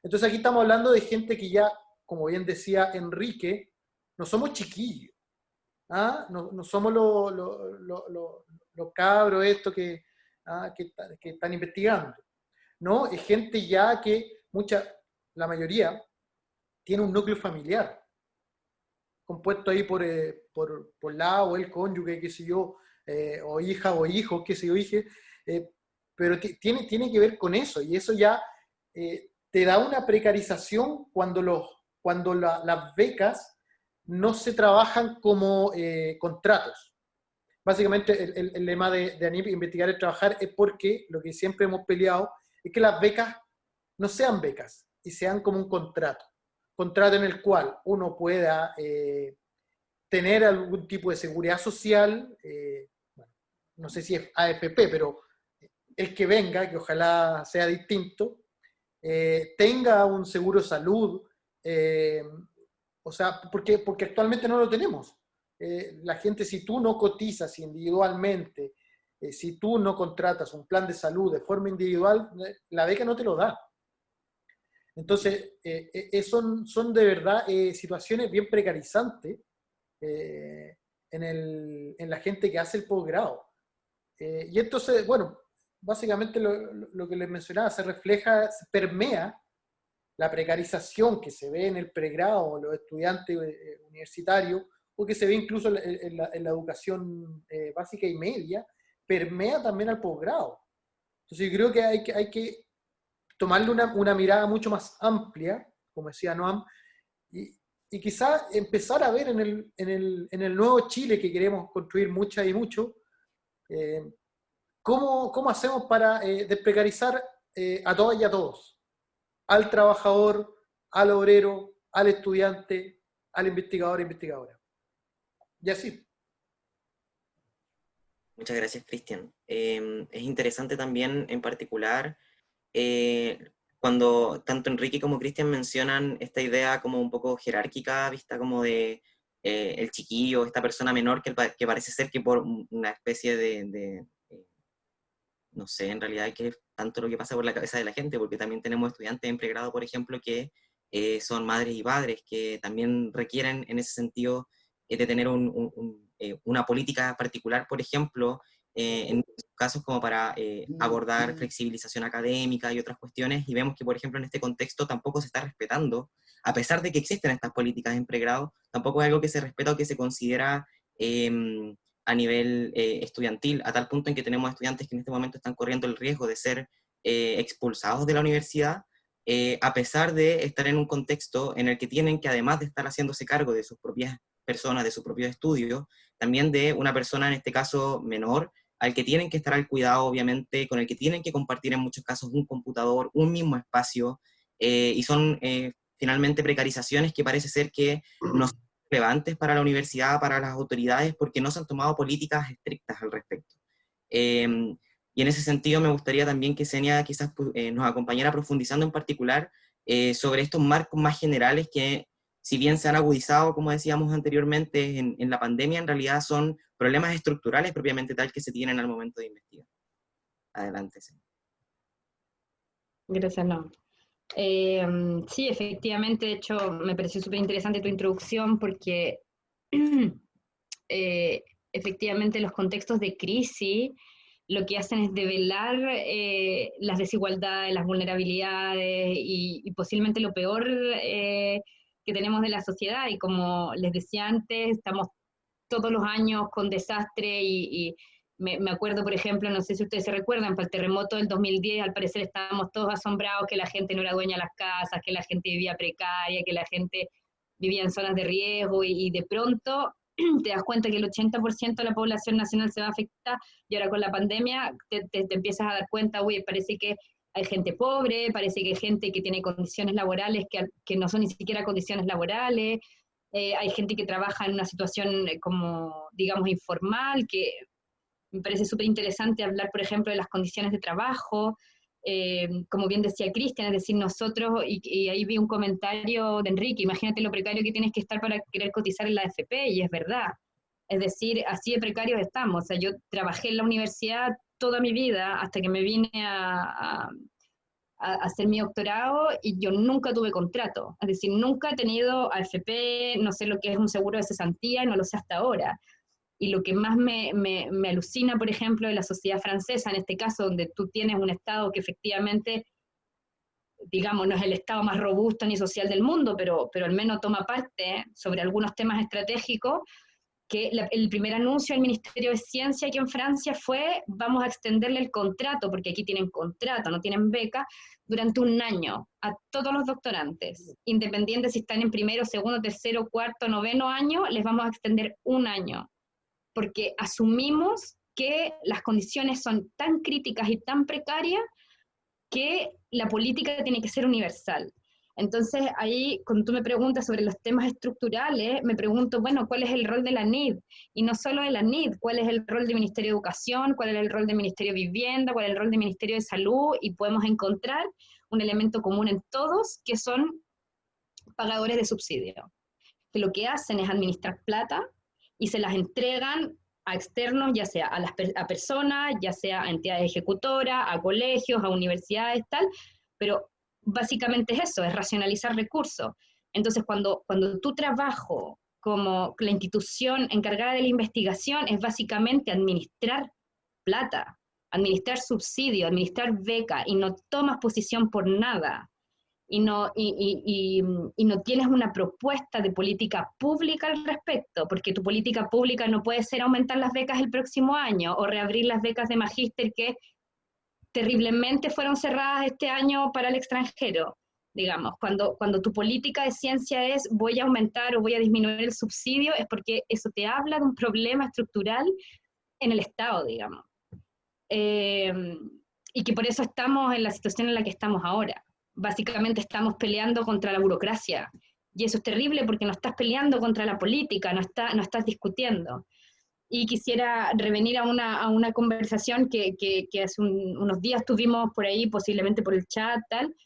S2: Entonces aquí estamos hablando de gente que ya, como bien decía Enrique, no somos chiquillos. ¿Ah? No somos los cabros estos que están investigando. ¿No? Es gente ya que la mayoría, tiene un núcleo familiar, compuesto ahí por la o el cónyuge, qué sé yo, o hija o hijo, qué sé yo, hije, pero tiene que ver con eso, y eso ya te da una precarización cuando las becas no se trabajan como contratos. Básicamente el lema de ANIP, investigar y trabajar, es porque lo que siempre hemos peleado es que las becas no sean becas y sean como un contrato en el cual uno pueda tener algún tipo de seguridad social, bueno, no sé si es AFP, pero el que venga, que ojalá sea distinto, tenga un seguro de salud, O sea, porque actualmente no lo tenemos. La gente, si tú no cotizas individualmente, si tú no contratas un plan de salud de forma individual, la beca no te lo da. Entonces, son de verdad situaciones bien precarizantes en la gente que hace el posgrado. Y entonces, bueno, básicamente lo que les mencionaba se refleja, se permea la precarización que se ve en el pregrado, los estudiantes universitarios, o que se ve incluso en la educación básica y media, permea también al posgrado. Entonces yo creo que hay que tomarle una mirada mucho más amplia, como decía Noam, y quizá empezar a ver en el nuevo Chile que queremos construir mucha y mucho, ¿cómo hacemos para desprecarizar a todas y a todos? Al trabajador, al obrero, al estudiante, al investigador e investigadora. Y así.
S1: Muchas gracias, Cristian. Es interesante también, en particular, cuando tanto Enrique como Cristian mencionan esta idea como un poco jerárquica, vista como de el chiquillo, esta persona menor que parece ser que por una especie no sé, en realidad que es tanto lo que pasa por la cabeza de la gente, porque también tenemos estudiantes en pregrado, por ejemplo, que son madres y padres, que también requieren en ese sentido de tener una política particular, por ejemplo, en casos como para abordar flexibilización académica y otras cuestiones, y vemos que, por ejemplo, en este contexto tampoco se está respetando, a pesar de que existen estas políticas en pregrado, tampoco es algo que se respeta o que se considera a nivel estudiantil, a tal punto en que tenemos estudiantes que en este momento están corriendo el riesgo de ser expulsados de la universidad, a pesar de estar en un contexto en el que tienen que, además de estar haciéndose cargo de sus propias personas, de sus propios estudios, también de una persona, en este caso menor, al que tienen que estar al cuidado, obviamente, con el que tienen que compartir en muchos casos un computador, un mismo espacio, y son finalmente precarizaciones que parece ser que no son relevantes para la universidad, para las autoridades, porque no se han tomado políticas estrictas al respecto. Y en ese sentido me gustaría también que Senia quizás nos acompañara profundizando en particular sobre estos marcos más generales que, si bien se han agudizado, como decíamos anteriormente, en la pandemia, en realidad son problemas estructurales propiamente tal que se tienen al momento de investigar. Adelante, Senia.
S3: Gracias, no. Sí, efectivamente, de hecho, me pareció súper interesante tu introducción porque efectivamente los contextos de crisis lo que hacen es develar las desigualdades, las vulnerabilidades y posiblemente lo peor que tenemos de la sociedad. Y como les decía antes, estamos todos los años con desastre y me acuerdo, por ejemplo, no sé si ustedes se recuerdan, para el terremoto del 2010, al parecer estábamos todos asombrados que la gente no era dueña de las casas, que la gente vivía precaria, que la gente vivía en zonas de riesgo y de pronto te das cuenta que el 80% de la población nacional se va a afectar y ahora con la pandemia te empiezas a dar cuenta, uy, parece que hay gente pobre, parece que hay gente que tiene condiciones laborales que no son ni siquiera condiciones laborales, hay gente que trabaja en una situación como, digamos, informal, que me parece súper interesante hablar, por ejemplo, de las condiciones de trabajo, como bien decía Cristian, es decir, nosotros, y ahí vi un comentario de Enrique, imagínate lo precario que tienes que estar para querer cotizar en la AFP, y es verdad. Es decir, así de precarios estamos. O sea, yo trabajé en la universidad toda mi vida hasta que me vine a hacer mi doctorado y yo nunca tuve contrato. Es decir, nunca he tenido AFP, no sé lo que es un seguro de cesantía, no lo sé hasta ahora. Y lo que más me alucina, por ejemplo, de la sociedad francesa, en este caso, donde tú tienes un Estado que efectivamente, digamos, no es el Estado más robusto ni social del mundo, pero al menos toma parte sobre algunos temas estratégicos, que el primer anuncio del Ministerio de Ciencia aquí en Francia fue: vamos a extenderle el contrato, porque aquí tienen contrato, no tienen beca, durante un año a todos los doctorantes, independiente si están en primero, segundo, tercero, cuarto, noveno año, les vamos a extender un año, porque asumimos que las condiciones son tan críticas y tan precarias que la política tiene que ser universal. Entonces, ahí, cuando tú me preguntas sobre los temas estructurales, me pregunto, bueno, ¿cuál es el rol de la NID? Y no solo de la NID, ¿cuál es el rol del Ministerio de Educación? ¿Cuál es el rol del Ministerio de Vivienda? ¿Cuál es el rol del Ministerio de Salud? Y podemos encontrar un elemento común en todos, que son pagadores de subsidio, que lo que hacen es administrar plata y se las entregan a externos, ya sea a personas, ya sea a entidades ejecutoras, a colegios, a universidades, tal, pero básicamente es eso, es racionalizar recursos. Entonces, cuando tu trabajo como la institución encargada de la investigación es básicamente administrar plata, administrar subsidio, administrar beca, y no tomas posición por nada, y no tienes una propuesta de política pública al respecto, porque tu política pública no puede ser aumentar las becas el próximo año, o reabrir las becas de magíster que terriblemente fueron cerradas este año para el extranjero. Digamos, cuando tu política de ciencia es voy a aumentar o voy a disminuir el subsidio, es porque eso te habla de un problema estructural en el Estado, digamos. Y que por eso estamos en la situación en la que estamos ahora. Básicamente estamos peleando contra la burocracia, y eso es terrible porque no estás peleando contra la política, no estás discutiendo. Y quisiera revenir a una conversación que hace unos días tuvimos por ahí, posiblemente por el chat, tal,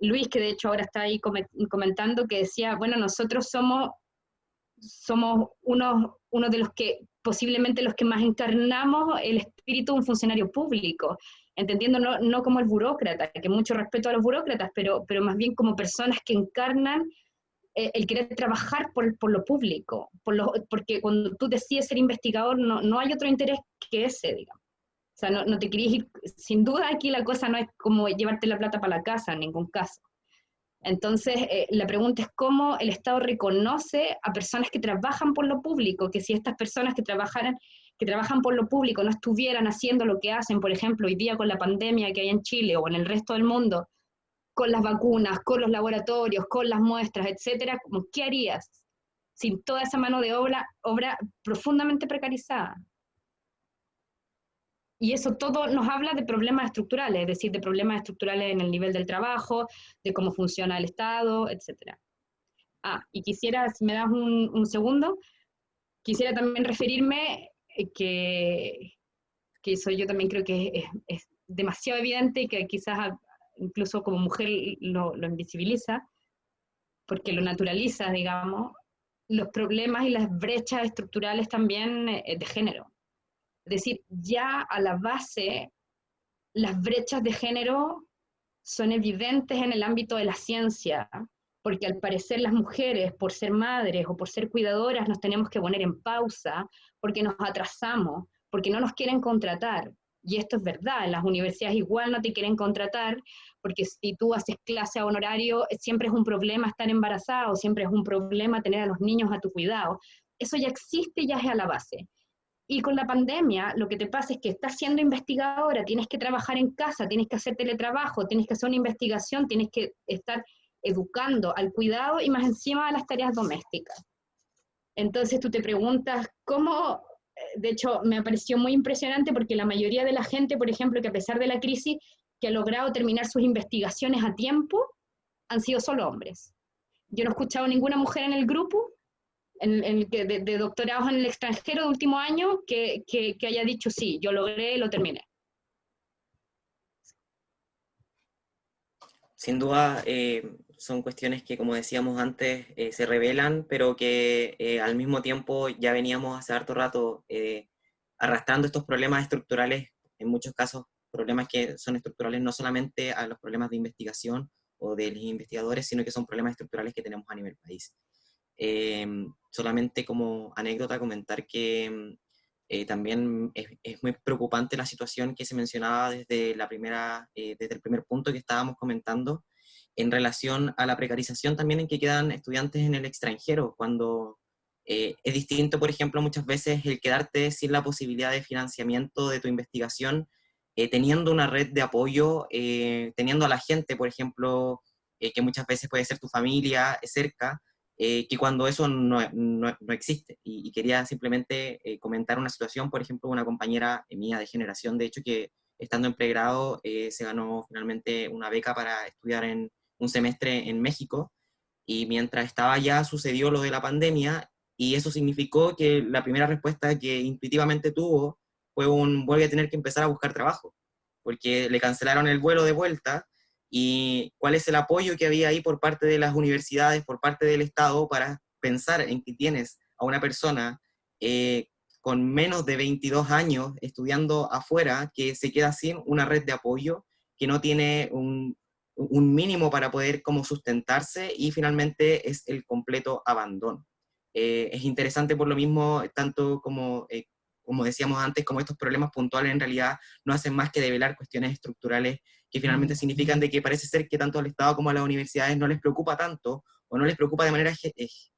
S3: Luis, que de hecho ahora está ahí comentando, que decía, bueno, nosotros somos uno de los que, posiblemente los que más encarnamos el espíritu de un funcionario público, entendiendo no como el burócrata, que mucho respeto a los burócratas, pero más bien como personas que encarnan el querer trabajar por lo público, porque cuando tú decides ser investigador no hay otro interés que ese, digamos. O sea, no te querías ir, sin duda aquí la cosa no es como llevarte la plata para la casa, en ningún caso. Entonces, la pregunta es cómo el Estado reconoce a personas que trabajan por lo público, que si estas personas que trabajan por lo público no estuvieran haciendo lo que hacen, por ejemplo, hoy día con la pandemia que hay en Chile o en el resto del mundo, con las vacunas, con los laboratorios, con las muestras, etcétera, ¿qué harías sin toda esa mano de obra profundamente precarizada? Y eso todo nos habla de problemas estructurales, es decir, de problemas estructurales en el nivel del trabajo, de cómo funciona el Estado, etc. Y quisiera, si me das un segundo, quisiera también referirme que eso yo también creo que es demasiado evidente y que quizás incluso como mujer lo invisibiliza, porque lo naturaliza, digamos, los problemas y las brechas estructurales también de género. Es decir, ya a la base, las brechas de género son evidentes en el ámbito de la ciencia, porque al parecer las mujeres, por ser madres o por ser cuidadoras, nos tenemos que poner en pausa, porque nos atrasamos, porque no nos quieren contratar. Y esto es verdad, en las universidades igual no te quieren contratar, porque si tú haces clase a honorario, siempre es un problema estar embarazado, siempre es un problema tener a los niños a tu cuidado. Eso ya existe, ya es a la base. Y con la pandemia, lo que te pasa es que estás siendo investigadora, tienes que trabajar en casa, tienes que hacer teletrabajo, tienes que hacer una investigación, tienes que estar educando al cuidado y más encima a las tareas domésticas. Entonces tú te preguntas cómo, de hecho me pareció muy impresionante porque la mayoría de la gente, por ejemplo, que a pesar de la crisis, que ha logrado terminar sus investigaciones a tiempo, han sido solo hombres. Yo no he escuchado ninguna mujer en el grupo, de doctorados en el extranjero de último año, que haya dicho, sí, yo logré y lo terminé.
S1: Sin duda, son cuestiones que, como decíamos antes, se revelan, pero que al mismo tiempo ya veníamos hace harto rato arrastrando estos problemas estructurales, en muchos casos problemas que son estructurales no solamente a los problemas de investigación o de los investigadores, sino que son problemas estructurales que tenemos a nivel país. Solamente como anécdota comentar que también es muy preocupante la situación que se mencionaba desde el primer punto que estábamos comentando en relación a la precarización también en que quedan estudiantes en el extranjero, cuando es distinto, por ejemplo, muchas veces el quedarte sin la posibilidad de financiamiento de tu investigación, teniendo una red de apoyo, teniendo a la gente, por ejemplo, que muchas veces puede ser tu familia cerca, que cuando eso no existe. Y quería simplemente comentar una situación, por ejemplo, una compañera mía de generación, de hecho, que estando en pregrado se ganó finalmente una beca para estudiar en un semestre en México, y mientras estaba allá sucedió lo de la pandemia, y eso significó que la primera respuesta que intuitivamente tuvo fue voy a tener que empezar a buscar trabajo, porque le cancelaron el vuelo de vuelta, y cuál es el apoyo que había ahí por parte de las universidades, por parte del Estado, para pensar en que tienes a una persona con menos de 22 años estudiando afuera, que se queda sin una red de apoyo, que no tiene un mínimo para poder como sustentarse, y finalmente es el completo abandono. Es interesante por lo mismo, tanto como decíamos antes, como estos problemas puntuales en realidad no hacen más que develar cuestiones estructurales que finalmente significan de que parece ser que tanto al Estado como a las universidades no les preocupa tanto, o no les preocupa de manera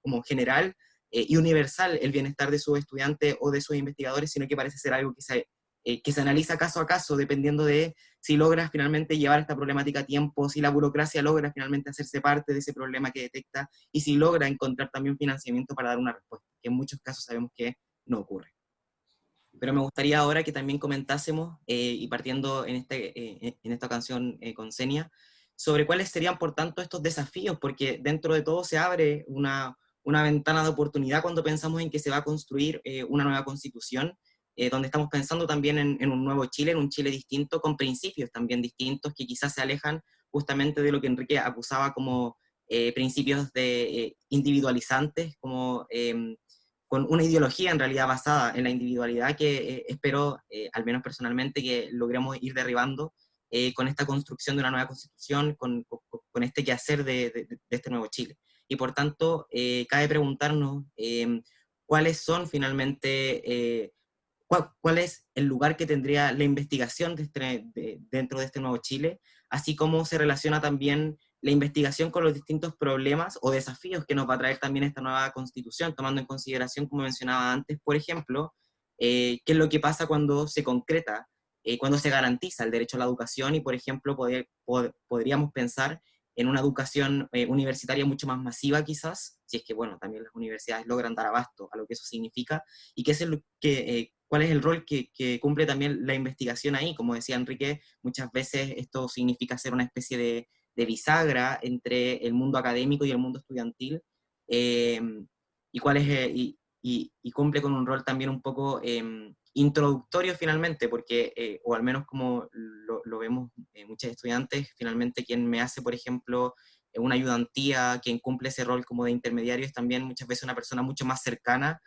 S1: como general y universal el bienestar de sus estudiantes o de sus investigadores, sino que parece ser algo que se analiza caso a caso, dependiendo de si logra finalmente llevar esta problemática a tiempo, si la burocracia logra finalmente hacerse parte de ese problema que detecta, y si logra encontrar también financiamiento para dar una respuesta, que en muchos casos sabemos que no ocurre. Pero me gustaría ahora que también comentásemos, y partiendo en esta ocasión con Senia, sobre cuáles serían, por tanto, estos desafíos, porque dentro de todo se abre una ventana de oportunidad cuando pensamos en que se va a construir una nueva constitución, donde estamos pensando también en un nuevo Chile, en un Chile distinto, con principios también distintos, que quizás se alejan justamente de lo que Enrique acusaba como principios individualizantes, como con una ideología en realidad basada en la individualidad, que espero, al menos personalmente, que logremos ir derribando con esta construcción de una nueva constitución, con este quehacer de este nuevo Chile. Y por tanto, cabe preguntarnos cuáles son finalmente, cuál es el lugar que tendría la investigación dentro de este nuevo Chile, así como se relaciona también la investigación con los distintos problemas o desafíos que nos va a traer también esta nueva constitución, tomando en consideración, como mencionaba antes, por ejemplo, qué es lo que pasa cuando se concreta, cuando se garantiza el derecho a la educación, y por ejemplo podríamos pensar en una educación universitaria mucho más masiva quizás, si es que bueno, también las universidades logran dar abasto a lo que eso significa, y cuál es el rol que cumple también la investigación ahí. Como decía Enrique, muchas veces esto significa ser una especie de bisagra entre el mundo académico y el mundo estudiantil, eh, y cumple con un rol también un poco introductorio finalmente, porque, o al menos como lo vemos muchos estudiantes, finalmente quien me hace, por ejemplo, una ayudantía, quien cumple ese rol como de intermediario, es también muchas veces una persona mucho más cercana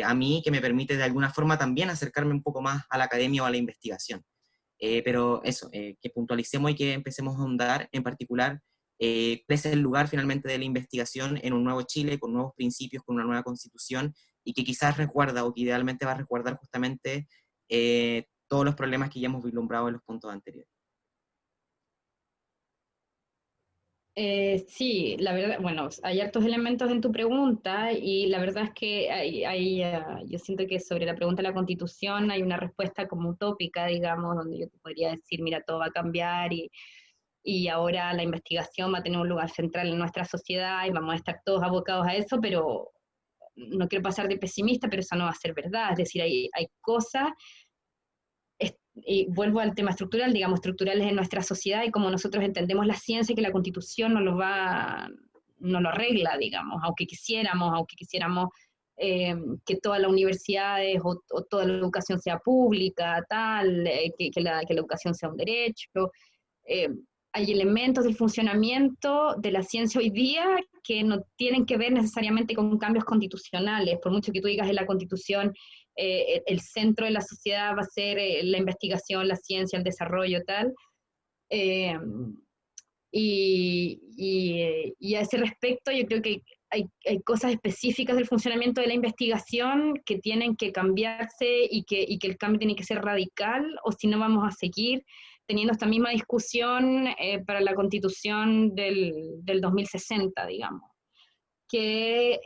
S1: a mí, que me permite de alguna forma también acercarme un poco más a la academia o a la investigación. Pero eso, que puntualicemos y que empecemos a ahondar en particular cuál es el lugar finalmente de la investigación en un nuevo Chile, con nuevos principios, con una nueva constitución, y que quizás resguarda, o que idealmente va a resguardar justamente todos los problemas que ya hemos vislumbrado en los puntos anteriores.
S3: Sí, la verdad, bueno, hay hartos elementos en tu pregunta y la verdad es que yo siento que sobre la pregunta de la Constitución hay una respuesta como utópica, digamos, donde yo te podría decir, mira, todo va a cambiar y ahora la investigación va a tener un lugar central en nuestra sociedad y vamos a estar todos abocados a eso, pero no quiero pasar de pesimista, pero eso no va a ser verdad. Es decir, hay cosas, y vuelvo al tema estructural, digamos, estructurales en nuestra sociedad y como nosotros entendemos la ciencia, que la Constitución no lo arregla, digamos, aunque quisiéramos que todas las universidades o toda la educación sea pública, tal, que la educación sea un derecho. Eh, Hay elementos del funcionamiento de la ciencia hoy día que no tienen que ver necesariamente con cambios constitucionales, por mucho que tú digas en la Constitución, el centro de la sociedad va a ser la investigación, la ciencia, el desarrollo, tal. Eh, y a ese respecto yo creo que hay cosas específicas del funcionamiento de la investigación que tienen que cambiarse y que el cambio tiene que ser radical, o si no vamos a seguir teniendo esta misma discusión para la Constitución del 2060, digamos, que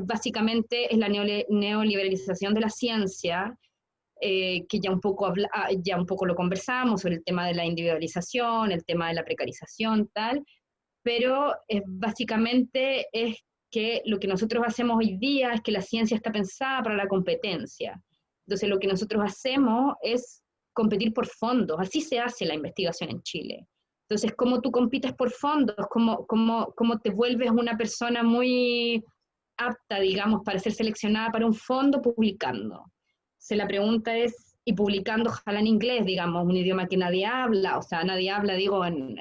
S3: básicamente es la neoliberalización de la ciencia, que ya un poco lo conversamos sobre el tema de la individualización, el tema de la precarización, tal, pero básicamente es que lo que nosotros hacemos hoy día es que la ciencia está pensada para la competencia. Entonces lo que nosotros hacemos es competir por fondos, así se hace la investigación en Chile. Entonces, ¿cómo tú compites por fondos? ¿Cómo te vuelves una persona muy apta, digamos, para ser seleccionada para un fondo publicando? Entonces la pregunta es, y publicando ojalá en inglés, digamos, un idioma que nadie habla, o sea, nadie habla, digo, en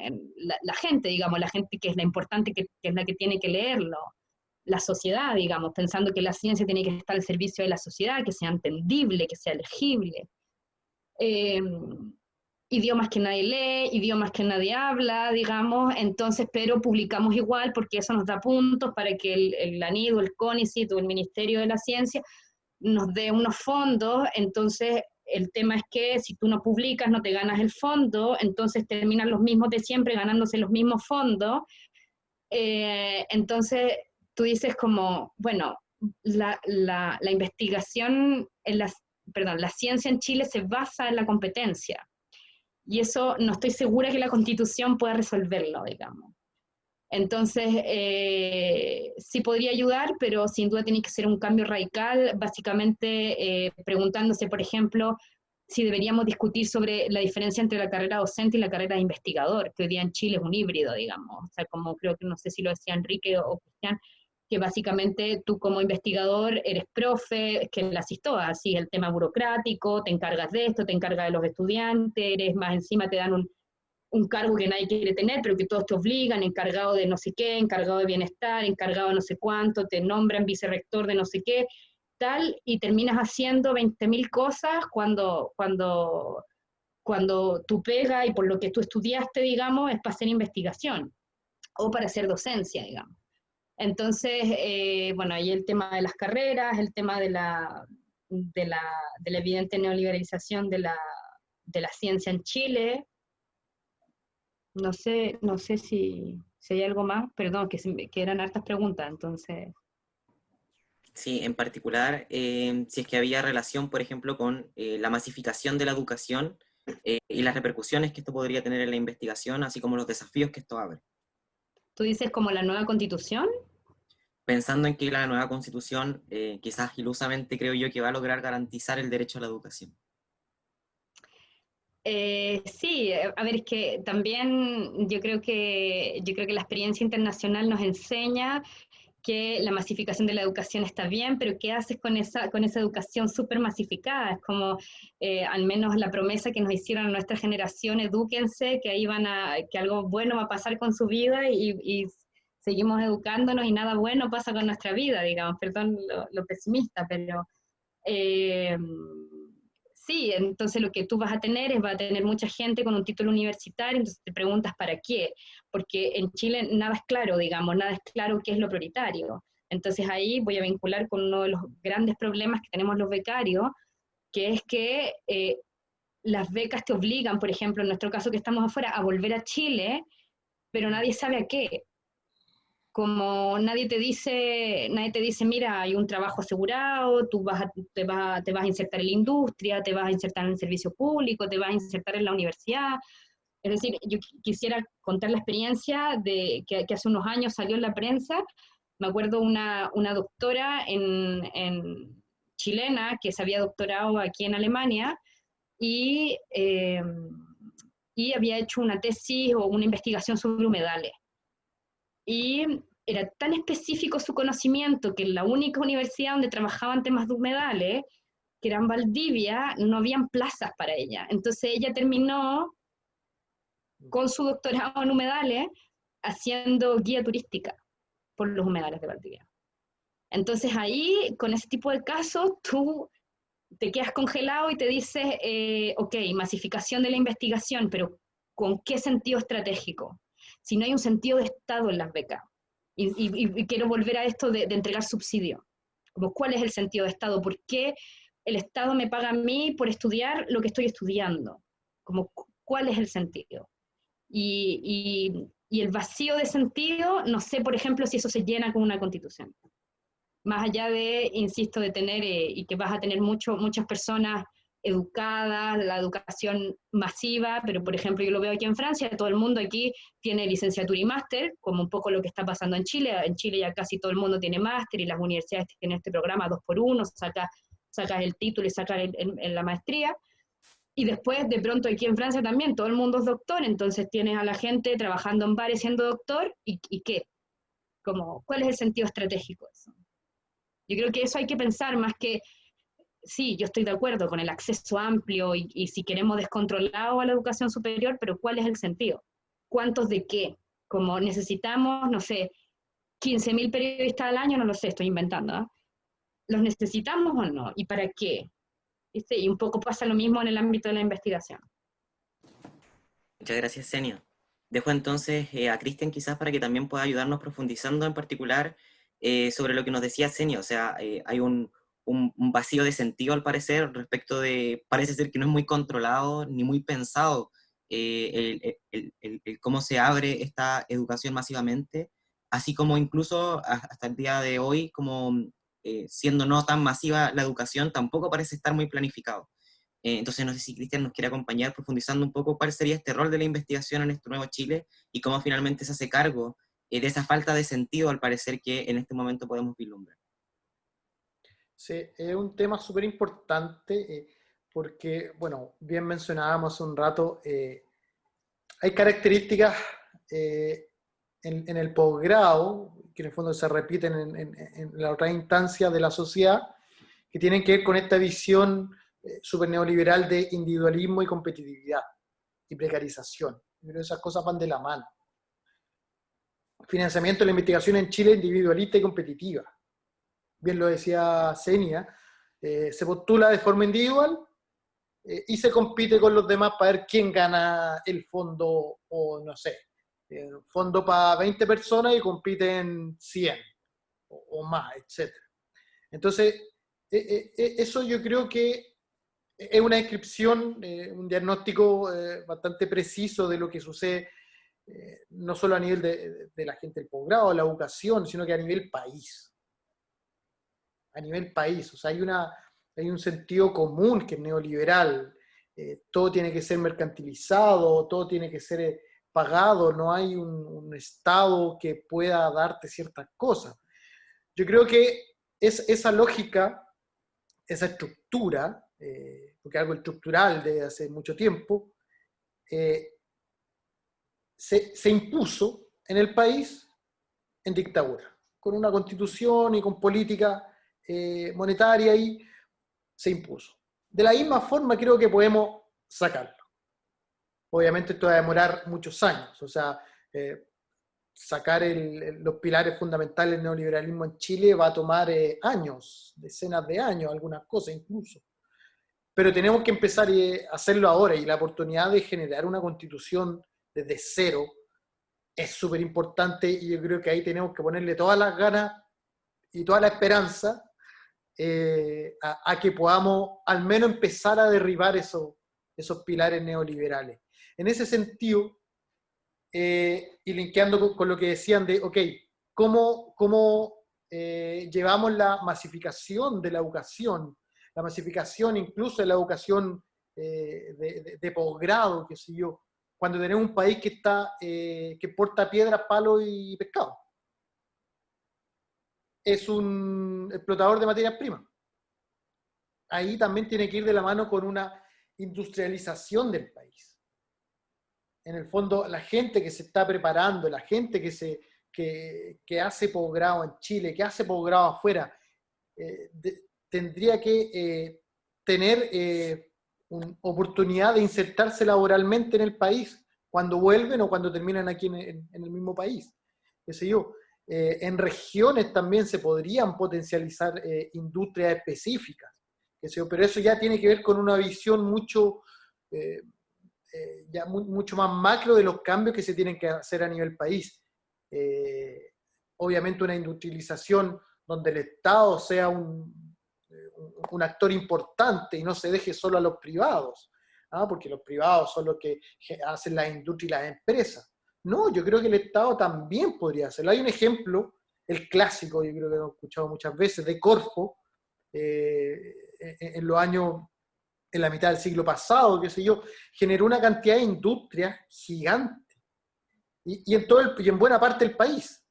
S3: la gente, digamos, la gente que es la importante, que es la que tiene que leerlo, la sociedad, digamos, pensando que la ciencia tiene que estar al servicio de la sociedad, que sea entendible, que sea legible. Eh, idiomas que nadie lee, idiomas que nadie habla, digamos, entonces, pero publicamos igual porque eso nos da puntos para que el ANID, el CONICYT o el Ministerio de la Ciencia nos dé unos fondos. Entonces el tema es que si tú no publicas no te ganas el fondo, entonces terminan los mismos de siempre ganándose los mismos fondos. Entonces tú dices como, bueno, la investigación, perdón, la ciencia en Chile se basa en la competencia, y eso no estoy segura que la Constitución pueda resolverlo, digamos. Entonces, sí podría ayudar, pero sin duda tiene que ser un cambio radical, básicamente preguntándose, por ejemplo, si deberíamos discutir sobre la diferencia entre la carrera docente y la carrera de investigador, que hoy día en Chile es un híbrido, digamos. O sea, como creo que no sé si lo decía Enrique o Cristian, que básicamente tú como investigador eres profe, que las haces todas, así el tema burocrático, te encargas de esto, te encargas de los estudiantes, eres más encima, te dan un cargo que nadie quiere tener, pero que todos te obligan, encargado de no sé qué, encargado de bienestar, encargado de no sé cuánto, te nombran vicerrector de no sé qué, tal, y terminas haciendo 20.000 cosas cuando tu pega y por lo que tú estudiaste, digamos, es para hacer investigación o para hacer docencia, digamos. Entonces, bueno, ahí el tema de las carreras, el tema de la evidente neoliberalización de la ciencia en Chile. No sé si hay algo más, perdón, que eran hartas preguntas, entonces.
S1: Sí, en particular, si es que había relación, por ejemplo, con la masificación de la educación y las repercusiones que esto podría tener en la investigación, así como los desafíos que esto abre.
S3: ¿Tú dices como la nueva constitución?
S1: Pensando en que la nueva constitución, quizás ilusamente creo yo que va a lograr garantizar el derecho a la educación.
S3: Sí, a ver, es que también yo creo que la experiencia internacional nos enseña que la masificación de la educación está bien, pero ¿qué haces con esa educación súper masificada? Es como, al menos la promesa que nos hicieron a nuestra generación, edúquense, que ahí que algo bueno va a pasar con su vida, y seguimos educándonos y nada bueno pasa con nuestra vida, digamos, perdón lo pesimista, pero eh, sí, entonces lo que tú vas a tener va a tener mucha gente con un título universitario, entonces te preguntas para qué, porque en Chile nada es claro, digamos, nada es claro qué es lo prioritario. Entonces ahí voy a vincular con uno de los grandes problemas que tenemos los becarios, que es que las becas te obligan, por ejemplo, en nuestro caso que estamos afuera, a volver a Chile, pero nadie sabe a qué. Como nadie te dice, mira, hay un trabajo asegurado, tú te vas a insertar en la industria, te vas a insertar en el servicio público, te vas a insertar en la universidad. Es decir, yo quisiera contar la experiencia de que hace unos años salió en la prensa. Me acuerdo una doctora chilena que se había doctorado aquí en Alemania, y, eh, y había hecho una tesis o una investigación sobre humedales. Y era tan específico su conocimiento que en la única universidad donde trabajaban temas de humedales, que era en Valdivia, no habían plazas para ella. Entonces ella terminó con su doctorado en humedales haciendo guía turística por los humedales de Valdivia. Entonces ahí, con ese tipo de casos, tú te quedas congelado y te dices, ok, masificación de la investigación, pero ¿con qué sentido estratégico? Si no hay un sentido de Estado en las becas. Y quiero volver a esto de entregar subsidio. Como, ¿cuál es el sentido de Estado? ¿Por qué el Estado me paga a mí por estudiar lo que estoy estudiando? Como, ¿cuál es el sentido? Y el vacío de sentido, no sé, por ejemplo, si eso se llena con una constitución. Más allá de, insisto, de tener, y que vas a tener muchas personas educadas, la educación masiva, pero por ejemplo yo lo veo aquí en Francia, todo el mundo aquí tiene licenciatura y máster, como un poco lo que está pasando en Chile. En Chile ya casi todo el mundo tiene máster, y las universidades tienen este programa 2x1, sacas el título y sacas la maestría. Y después, de pronto, aquí en Francia también, todo el mundo es doctor, entonces tienes a la gente trabajando en bares siendo doctor, ¿y qué? Como, ¿cuál es el sentido estratégico de eso? Yo creo que eso hay que pensar más que sí, yo estoy de acuerdo con el acceso amplio y si queremos descontrolado a la educación superior, pero ¿cuál es el sentido? ¿Cuántos de qué? Como necesitamos, no sé, 15.000 periodistas al año, no lo sé, estoy inventando, ¿eh? ¿Los necesitamos o no? ¿Y para qué? ¿Viste? Y un poco pasa lo mismo en el ámbito de la investigación.
S1: Muchas gracias, Senia. Dejo entonces a Cristian quizás para que también pueda ayudarnos profundizando en particular sobre lo que nos decía Senia. O sea, hay un vacío de sentido al parecer respecto de, parece ser que no es muy controlado ni muy pensado el cómo se abre esta educación masivamente, así como incluso hasta el día de hoy, como siendo no tan masiva la educación, tampoco parece estar muy planificado. Entonces, no sé si Cristian nos quiere acompañar profundizando un poco cuál sería este rol de la investigación en este nuevo Chile y cómo finalmente se hace cargo de esa falta de sentido, al parecer, que en este momento podemos vislumbrar.
S2: Sí, es un tema súper importante porque, bueno, bien mencionábamos hace un rato, hay características en el posgrado, que en el fondo se repiten en la otra instancia de la sociedad, que tienen que ver con esta visión súper neoliberal de individualismo y competitividad y precarización. Pero esas cosas van de la mano. Financiamiento de la investigación en Chile individualista y competitiva. Bien lo decía Senia, se postula de forma individual y se compite con los demás para ver quién gana el fondo, o no sé, fondo para 20 personas y compiten 100 o más, etc. Entonces, eso yo creo que es una descripción, un diagnóstico bastante preciso de lo que sucede, no solo a nivel de la gente del posgrado, de la educación, sino que a nivel país. A nivel país. O sea, hay un sentido común que es neoliberal. Todo tiene que ser mercantilizado, todo tiene que ser pagado, no hay un Estado que pueda darte ciertas cosas. Yo creo que esa lógica, esa estructura, porque algo estructural de hace mucho tiempo, se impuso en el país en dictadura, con una constitución y con política monetaria, y se impuso. De la misma forma creo que podemos sacarlo. Obviamente esto va a demorar muchos años, o sea, sacar los pilares fundamentales del neoliberalismo en Chile va a tomar años, decenas de años, algunas cosas incluso. Pero tenemos que empezar a hacerlo ahora, y la oportunidad de generar una constitución desde cero es súper importante, y yo creo que ahí tenemos que ponerle todas las ganas y toda la esperanza a que podamos al menos empezar a derribar esos pilares neoliberales. En ese sentido, y linkeando con lo que decían de, ok, ¿cómo llevamos la masificación de la educación, la masificación incluso de la educación de posgrado, qué sé yo, cuando tenemos un país que porta piedras, palos y pescado? Es un explotador de materias primas. Ahí también tiene que ir de la mano con una industrialización del país. En el fondo, la gente que se está preparando, la gente que hace posgrado en Chile, que hace posgrado afuera, tendría que tener una oportunidad de insertarse laboralmente en el país cuando vuelven o cuando terminan aquí en el mismo país. Qué sé yo. En regiones también se podrían potencializar industrias específicas, qué sé yo, pero eso ya tiene que ver con una visión mucho más macro de los cambios que se tienen que hacer a nivel país. Obviamente una industrialización donde el Estado sea un actor importante y no se deje solo a los privados, ¿ah? Porque los privados son los que hacen la industria y las empresas. No, yo creo que el Estado también podría hacerlo. Hay un ejemplo, el clásico, yo creo que lo he escuchado muchas veces, de Corfo, en los años, en la mitad del siglo pasado, qué sé yo, generó una cantidad de industrias gigante. Y en buena parte del país.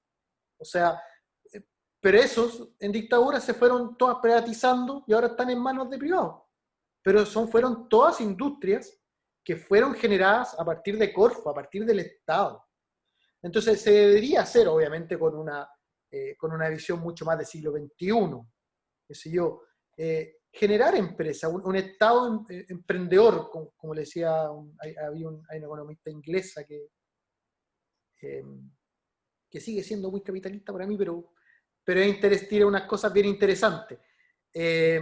S2: O sea, pero esos en dictadura se fueron todas privatizando y ahora están en manos de privados. Pero fueron todas industrias que fueron generadas a partir de Corfo, a partir del Estado. Entonces se debería hacer, obviamente, con una visión mucho más del siglo XXI, qué sé yo, generar empresa, un Estado emprendedor, como le decía, hay una economista inglesa eh, que sigue siendo muy capitalista para mí, pero tiene unas cosas bien interesantes. De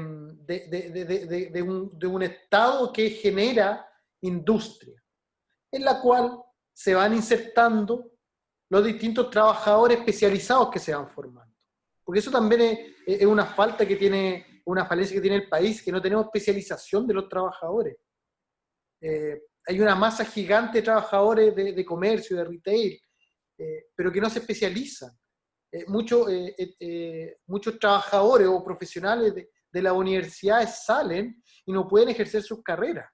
S2: un Estado que genera industria, en la cual se van insertando los distintos trabajadores especializados que se van formando. Porque eso también es una falta que tiene, una falencia que tiene el país, que no tenemos especialización de los trabajadores. Hay una masa gigante de trabajadores de comercio, de retail, pero que no se especializan. Muchos trabajadores o profesionales de las universidades salen y no pueden ejercer sus carreras.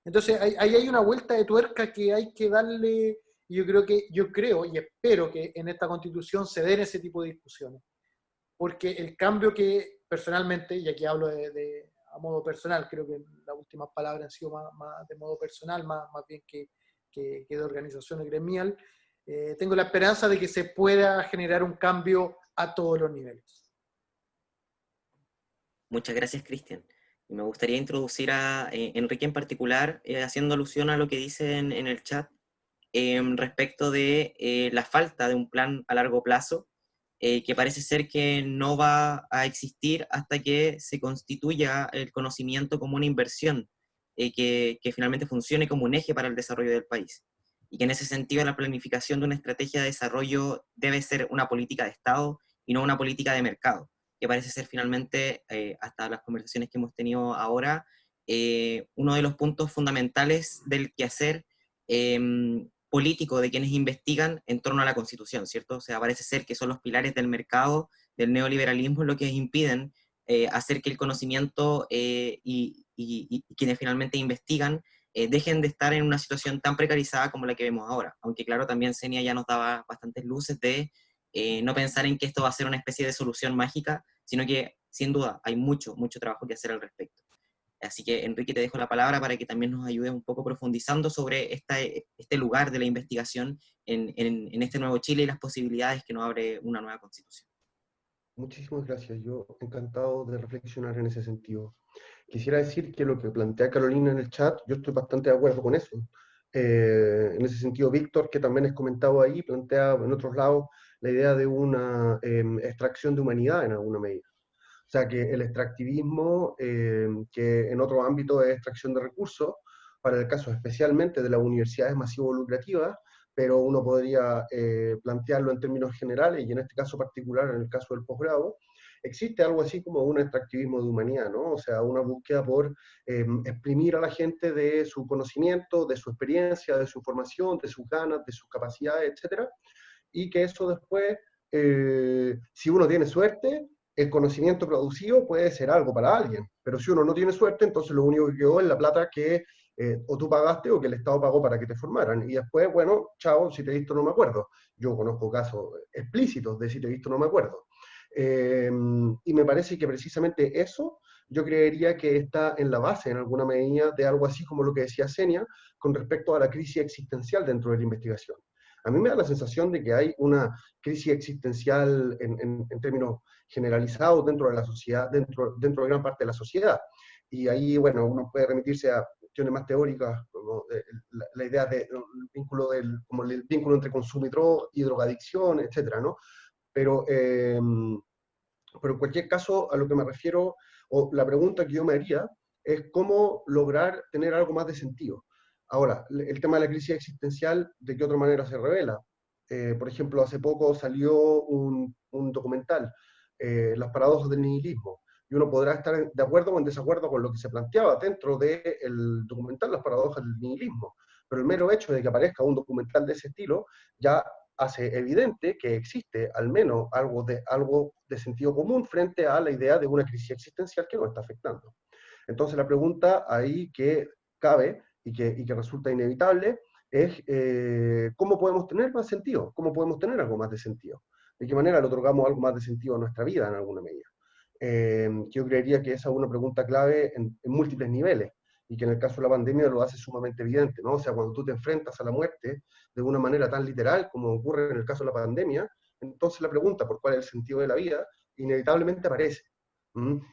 S2: Entonces, ahí hay una vuelta de tuerca que hay que darle, y yo creo y espero que en esta Constitución se den ese tipo de discusiones. Porque el cambio que personalmente, y aquí hablo a modo personal, creo que las últimas palabras han sido más de modo personal, más bien que de organización gremial, tengo la esperanza de que se pueda generar un cambio a todos los niveles.
S1: Muchas gracias, Cristian. Y me gustaría introducir a Enrique en particular, haciendo alusión a lo que dice en el chat, respecto de la falta de un plan a largo plazo, que parece ser que no va a existir hasta que se constituya el conocimiento como una inversión, que finalmente funcione como un eje para el desarrollo del país. Y que en ese sentido la planificación de una estrategia de desarrollo debe ser una política de Estado y no una política de mercado, que parece ser finalmente, hasta las conversaciones que hemos tenido ahora, uno de los puntos fundamentales del quehacer político de quienes investigan en torno a la Constitución, ¿cierto? O sea, parece ser que son los pilares del mercado, del neoliberalismo, lo que impiden hacer que el conocimiento y quienes finalmente investigan dejen de estar en una situación tan precarizada como la que vemos ahora. Aunque claro, también Senia ya nos daba bastantes luces de no pensar en que esto va a ser una especie de solución mágica, sino que sin duda hay mucho trabajo que hacer al respecto. Así que, Enrique, te dejo la palabra para que también nos ayudes un poco profundizando sobre este lugar de la investigación en este nuevo Chile y las posibilidades que nos abre una nueva Constitución.
S4: Muchísimas gracias. Yo encantado de reflexionar en ese sentido. Quisiera decir que lo que plantea Carolina en el chat, yo estoy bastante de acuerdo con eso. En ese sentido, Víctor, que también es comentado ahí, plantea en otros lados la idea de una extracción de humanidad en alguna medida. O sea, que el extractivismo, que en otro ámbito es extracción de recursos, para el caso especialmente de las universidades masivo-lucrativas, pero uno podría plantearlo en términos generales, y en este caso particular, en el caso del posgrado, existe algo así como un extractivismo de humanidad, ¿no? O sea, una búsqueda por exprimir a la gente de su conocimiento, de su experiencia, de su información, de sus ganas, de sus capacidades, etcétera, y que eso después, si uno tiene suerte, el conocimiento producido puede ser algo para alguien, pero si uno no tiene suerte, entonces lo único que quedó es la plata que o tú pagaste o que el Estado pagó para que te formaran, y después, bueno, chao, si te he visto no me acuerdo. Yo conozco casos explícitos de si te he visto no me acuerdo. Y me parece que precisamente eso, yo creería que está en la base, en alguna medida, de algo así como lo que decía Senia, con respecto a la crisis existencial dentro de la investigación. A mí me da la sensación de que hay una crisis existencial en términos generalizados dentro de la sociedad, dentro de gran parte de la sociedad. Y ahí, bueno, uno puede remitirse a cuestiones más teóricas, como la idea del vínculo, como el vínculo entre consumo y drogadicción, etcétera, ¿no? Pero en cualquier caso, a lo que me refiero, o la pregunta que yo me haría, es cómo lograr tener algo más de sentido. Ahora, el tema de la crisis existencial, ¿de qué otra manera se revela? Por ejemplo, hace poco salió un documental, Las paradojas del nihilismo, y uno podrá estar de acuerdo o en desacuerdo con lo que se planteaba dentro del documental Las paradojas del nihilismo, pero el mero hecho de que aparezca un documental de ese estilo ya hace evidente que existe al menos algo de sentido común frente a la idea de una crisis existencial que nos está afectando. Entonces la pregunta ahí que cabe y que resulta inevitable es ¿cómo podemos tener más sentido? ¿Cómo podemos tener algo más de sentido? ¿De qué manera le otorgamos algo más de sentido a nuestra vida en alguna medida? Yo creería que esa es una pregunta clave en múltiples niveles, y que en el caso de la pandemia lo hace sumamente evidente, ¿no? O sea, cuando tú te enfrentas a la muerte de una manera tan literal como ocurre en el caso de la pandemia, entonces la pregunta por cuál es el sentido de la vida inevitablemente aparece.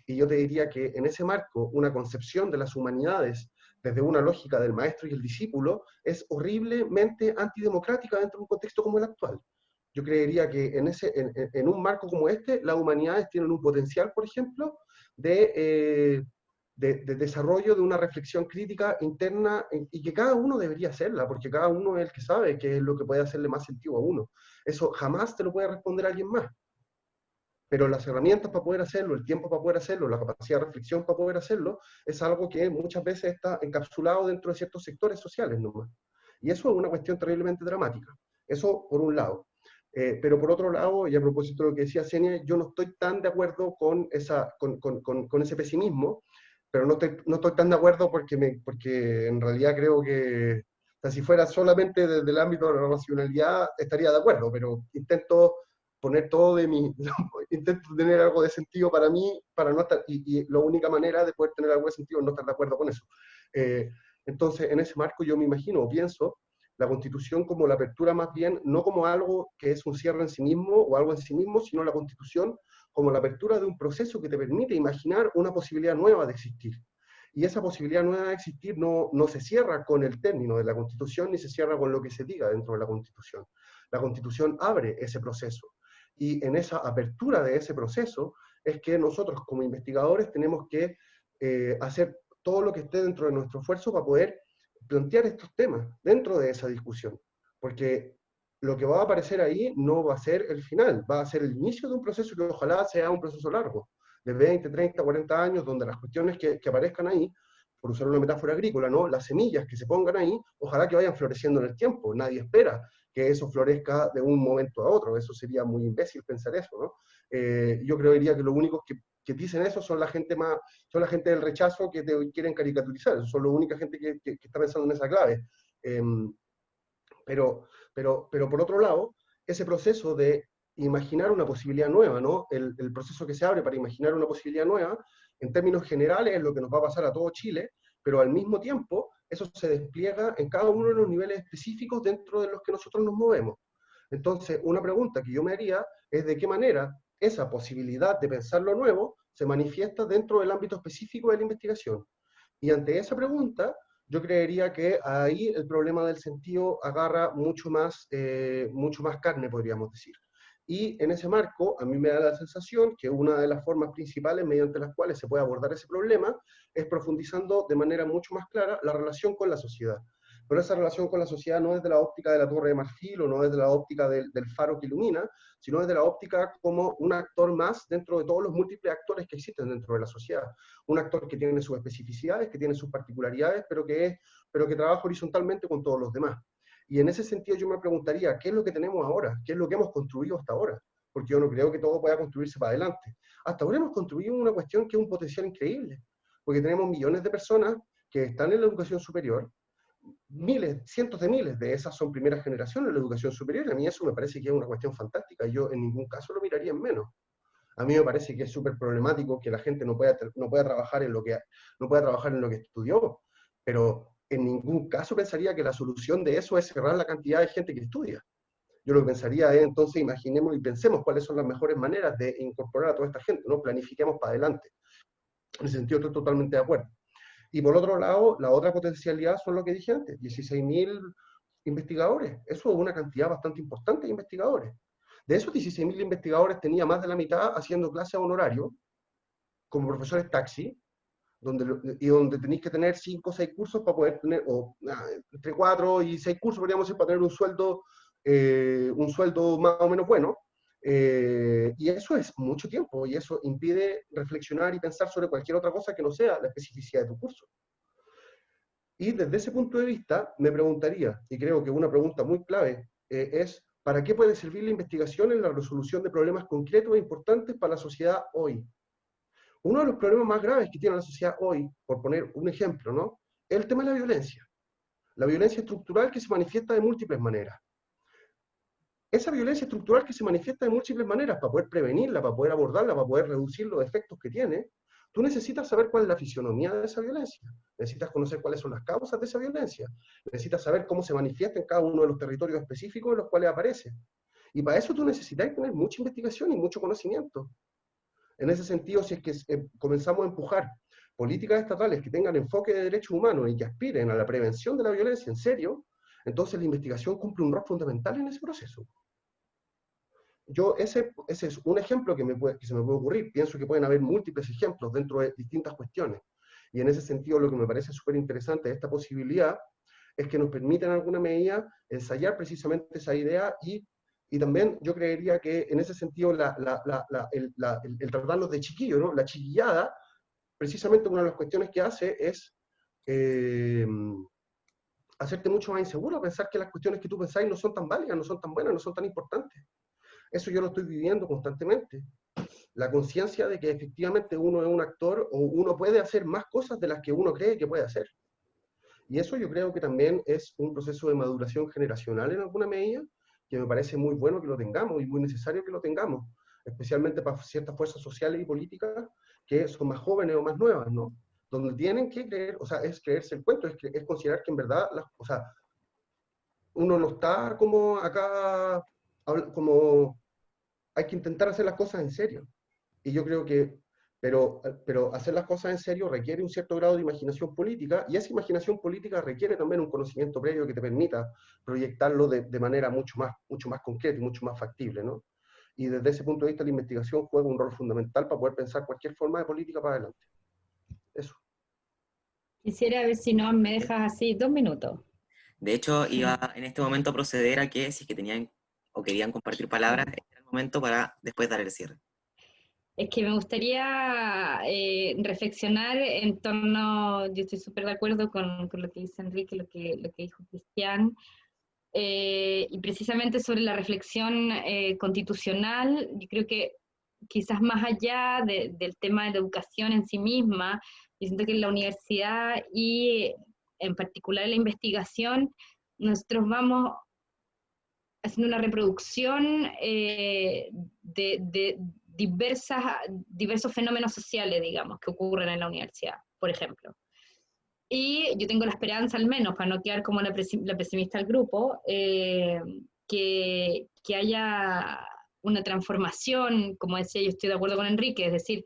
S4: Y yo te diría que en ese marco, una concepción de las humanidades desde una lógica del maestro y el discípulo es horriblemente antidemocrática dentro de un contexto como el actual. Yo creería que en un marco como este, las humanidades tienen un potencial, por ejemplo, de desarrollo de una reflexión crítica interna y que cada uno debería hacerla, porque cada uno es el que sabe qué es lo que puede hacerle más sentido a uno. Eso jamás te lo puede responder alguien más. Pero las herramientas para poder hacerlo, el tiempo para poder hacerlo, la capacidad de reflexión para poder hacerlo, es algo que muchas veces está encapsulado dentro de ciertos sectores sociales nomás. Y eso es una cuestión terriblemente dramática. Eso por un lado. Pero por otro lado, y a propósito de lo que decía Senia, yo no estoy tan de acuerdo con ese pesimismo, pero no estoy tan de acuerdo porque en realidad creo que, o sea, si fuera solamente desde el ámbito de la racionalidad, estaría de acuerdo, pero intento poner todo de mí, intento tener algo de sentido para mí, para no estar, y la única manera de poder tener algo de sentido es no estar de acuerdo con eso. Entonces, en ese marco yo me imagino o pienso la Constitución como la apertura más bien, no como algo que es un cierre en sí mismo o algo en sí mismo, sino la Constitución como la apertura de un proceso que te permite imaginar una posibilidad nueva de existir. Y esa posibilidad nueva de existir no se cierra con el término de la Constitución, ni se cierra con lo que se diga dentro de la Constitución. La Constitución abre ese proceso. Y en esa apertura de ese proceso es que nosotros como investigadores tenemos que hacer todo lo que esté dentro de nuestro esfuerzo para poder plantear estos temas dentro de esa discusión, porque lo que va a aparecer ahí no va a ser el final, va a ser el inicio de un proceso que ojalá sea un proceso largo, de 20, 30, 40 años, donde las cuestiones que aparezcan ahí, por usar una metáfora agrícola, ¿no? Las semillas que se pongan ahí, ojalá que vayan floreciendo en el tiempo, nadie espera que eso florezca de un momento a otro, eso sería muy imbécil pensar eso, ¿no? Yo creería que lo único que dicen eso son la gente del rechazo que te quieren caricaturizar, son la única gente que está pensando en esa clave. Pero por otro lado, ese proceso de imaginar una posibilidad nueva, ¿no? El proceso que se abre para imaginar una posibilidad nueva, en términos generales es lo que nos va a pasar a todo Chile, pero al mismo tiempo eso se despliega en cada uno de los niveles específicos dentro de los que nosotros nos movemos. Entonces, una pregunta que yo me haría es de qué manera esa posibilidad de pensar lo nuevo se manifiesta dentro del ámbito específico de la investigación. Y ante esa pregunta, yo creería que ahí el problema del sentido agarra mucho más carne, podríamos decir. Y en ese marco, a mí me da la sensación que una de las formas principales mediante las cuales se puede abordar ese problema es profundizando de manera mucho más clara la relación con la sociedad. Pero esa relación con la sociedad no desde la óptica de la Torre de Marfil o no desde la óptica del faro que ilumina, sino desde la óptica como un actor más dentro de todos los múltiples actores que existen dentro de la sociedad. Un actor que tiene sus especificidades, que tiene sus particularidades, pero que trabaja horizontalmente con todos los demás. Y en ese sentido yo me preguntaría, ¿qué es lo que tenemos ahora? ¿Qué es lo que hemos construido hasta ahora? Porque yo no creo que todo pueda construirse para adelante. Hasta ahora hemos construido una cuestión que es un potencial increíble, porque tenemos millones de personas que están en la educación superior, miles, cientos de miles de esas son primeras generaciones de la educación superior, y a mí eso me parece que es una cuestión fantástica, yo en ningún caso lo miraría en menos. A mí me parece que es súper problemático que la gente no pueda trabajar en lo que estudió, pero en ningún caso pensaría que la solución de eso es cerrar la cantidad de gente que estudia. Yo lo que pensaría es, entonces, imaginemos y pensemos cuáles son las mejores maneras de incorporar a toda esta gente, ¿no? Planifiquemos para adelante. En ese sentido estoy totalmente de acuerdo. Y por otro lado, la otra potencialidad son lo que dije antes, 16.000 investigadores. Eso es una cantidad bastante importante de investigadores. De esos 16.000 investigadores tenía más de la mitad haciendo clases a honorario, como profesores taxi, donde tenéis que tener 5 o 6 cursos para poder tener, entre 4 y 6 cursos, podríamos decir, para tener un sueldo más o menos bueno. Y eso es mucho tiempo, y eso impide reflexionar y pensar sobre cualquier otra cosa que no sea la especificidad de tu curso. Y desde ese punto de vista, me preguntaría, y creo que una pregunta muy clave, es ¿para qué puede servir la investigación en la resolución de problemas concretos e importantes para la sociedad hoy? Uno de los problemas más graves que tiene la sociedad hoy, por poner un ejemplo, ¿no?, es el tema de la violencia. La violencia estructural que se manifiesta de múltiples maneras. Esa violencia estructural que se manifiesta de múltiples maneras, para poder prevenirla, para poder abordarla, para poder reducir los efectos que tiene, tú necesitas saber cuál es la fisionomía de esa violencia, necesitas conocer cuáles son las causas de esa violencia, necesitas saber cómo se manifiesta en cada uno de los territorios específicos en los cuales aparece. Y para eso tú necesitas tener mucha investigación y mucho conocimiento. En ese sentido, si es que comenzamos a empujar políticas estatales que tengan enfoque de derechos humanos y que aspiren a la prevención de la violencia en serio, entonces la investigación cumple un rol fundamental en ese proceso. Ese es un ejemplo que se me puede ocurrir. Pienso que pueden haber múltiples ejemplos dentro de distintas cuestiones. Y en ese sentido, lo que me parece súper interesante de esta posibilidad es que nos permite en alguna medida ensayar precisamente esa idea y también yo creería que en ese sentido el tratarlos de chiquillo, ¿no? La chiquillada, precisamente una de las cuestiones que hace es hacerte mucho más inseguro, pensar que las cuestiones que tú pensáis no son tan válidas, no son tan buenas, no son tan importantes. Eso yo lo estoy viviendo constantemente. La conciencia de que efectivamente uno es un actor o uno puede hacer más cosas de las que uno cree que puede hacer. Y eso yo creo que también es un proceso de maduración generacional en alguna medida, que me parece muy bueno que lo tengamos y muy necesario que lo tengamos, especialmente para ciertas fuerzas sociales y políticas que son más jóvenes o más nuevas, ¿no? Donde tienen que creer, o sea, es creerse el cuento, es considerar que en verdad, o sea, uno no está como acá, como hay que intentar hacer las cosas en serio. Y yo creo que, pero hacer las cosas en serio requiere un cierto grado de imaginación política, y esa imaginación política requiere también un conocimiento previo que te permita proyectarlo de manera mucho más concreta y mucho más factible, ¿no? Y desde ese punto de vista la investigación juega un rol fundamental para poder pensar cualquier forma de política para adelante. Eso.
S3: Quisiera ver si no me dejas así 2 minutos.
S1: De hecho, iba en este momento a proceder a que si es que tenían o querían compartir palabras, este era el momento para después dar el cierre.
S3: Es que me gustaría reflexionar en torno, yo estoy súper de acuerdo con lo que dice Enrique, lo que dijo Cristian, y precisamente sobre la reflexión constitucional. Yo creo que quizás más allá del tema de la educación en sí misma, yo siento que en la universidad y en particular en la investigación, nosotros vamos haciendo una reproducción de diversos fenómenos sociales, digamos, que ocurren en la universidad, por ejemplo. Y yo tengo la esperanza, al menos, para no quedar como la pesimista del grupo, que haya una transformación, como decía, yo estoy de acuerdo con Enrique, es decir,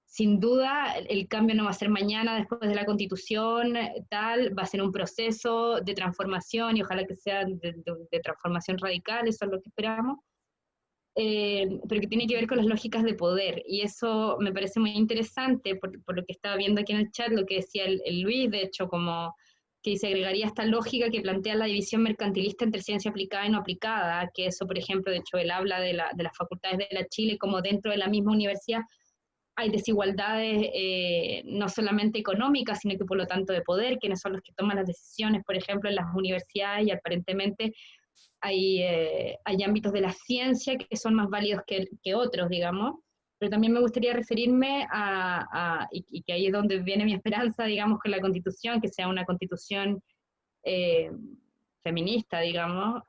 S3: sin duda el cambio no va a ser mañana después de la Constitución, tal, va a ser un proceso de transformación y ojalá que sea de transformación radical, eso es lo que esperamos, pero que tiene que ver con las lógicas de poder, y eso me parece muy interesante por lo que estaba viendo aquí en el chat, lo que decía el Luis, de hecho, como que se agregaría esta lógica que plantea la división mercantilista entre ciencia aplicada y no aplicada, que eso, por ejemplo, de hecho, él habla de las facultades de la Chile, como dentro de la misma universidad hay desigualdades no solamente económicas, sino que por lo tanto de poder, quienes son los que toman las decisiones, por ejemplo, en las universidades, y aparentemente hay ámbitos de la ciencia que son más válidos que otros, digamos. Pero también me gustaría referirme y que ahí es donde viene mi esperanza, digamos, con la Constitución, que sea una Constitución feminista, digamos,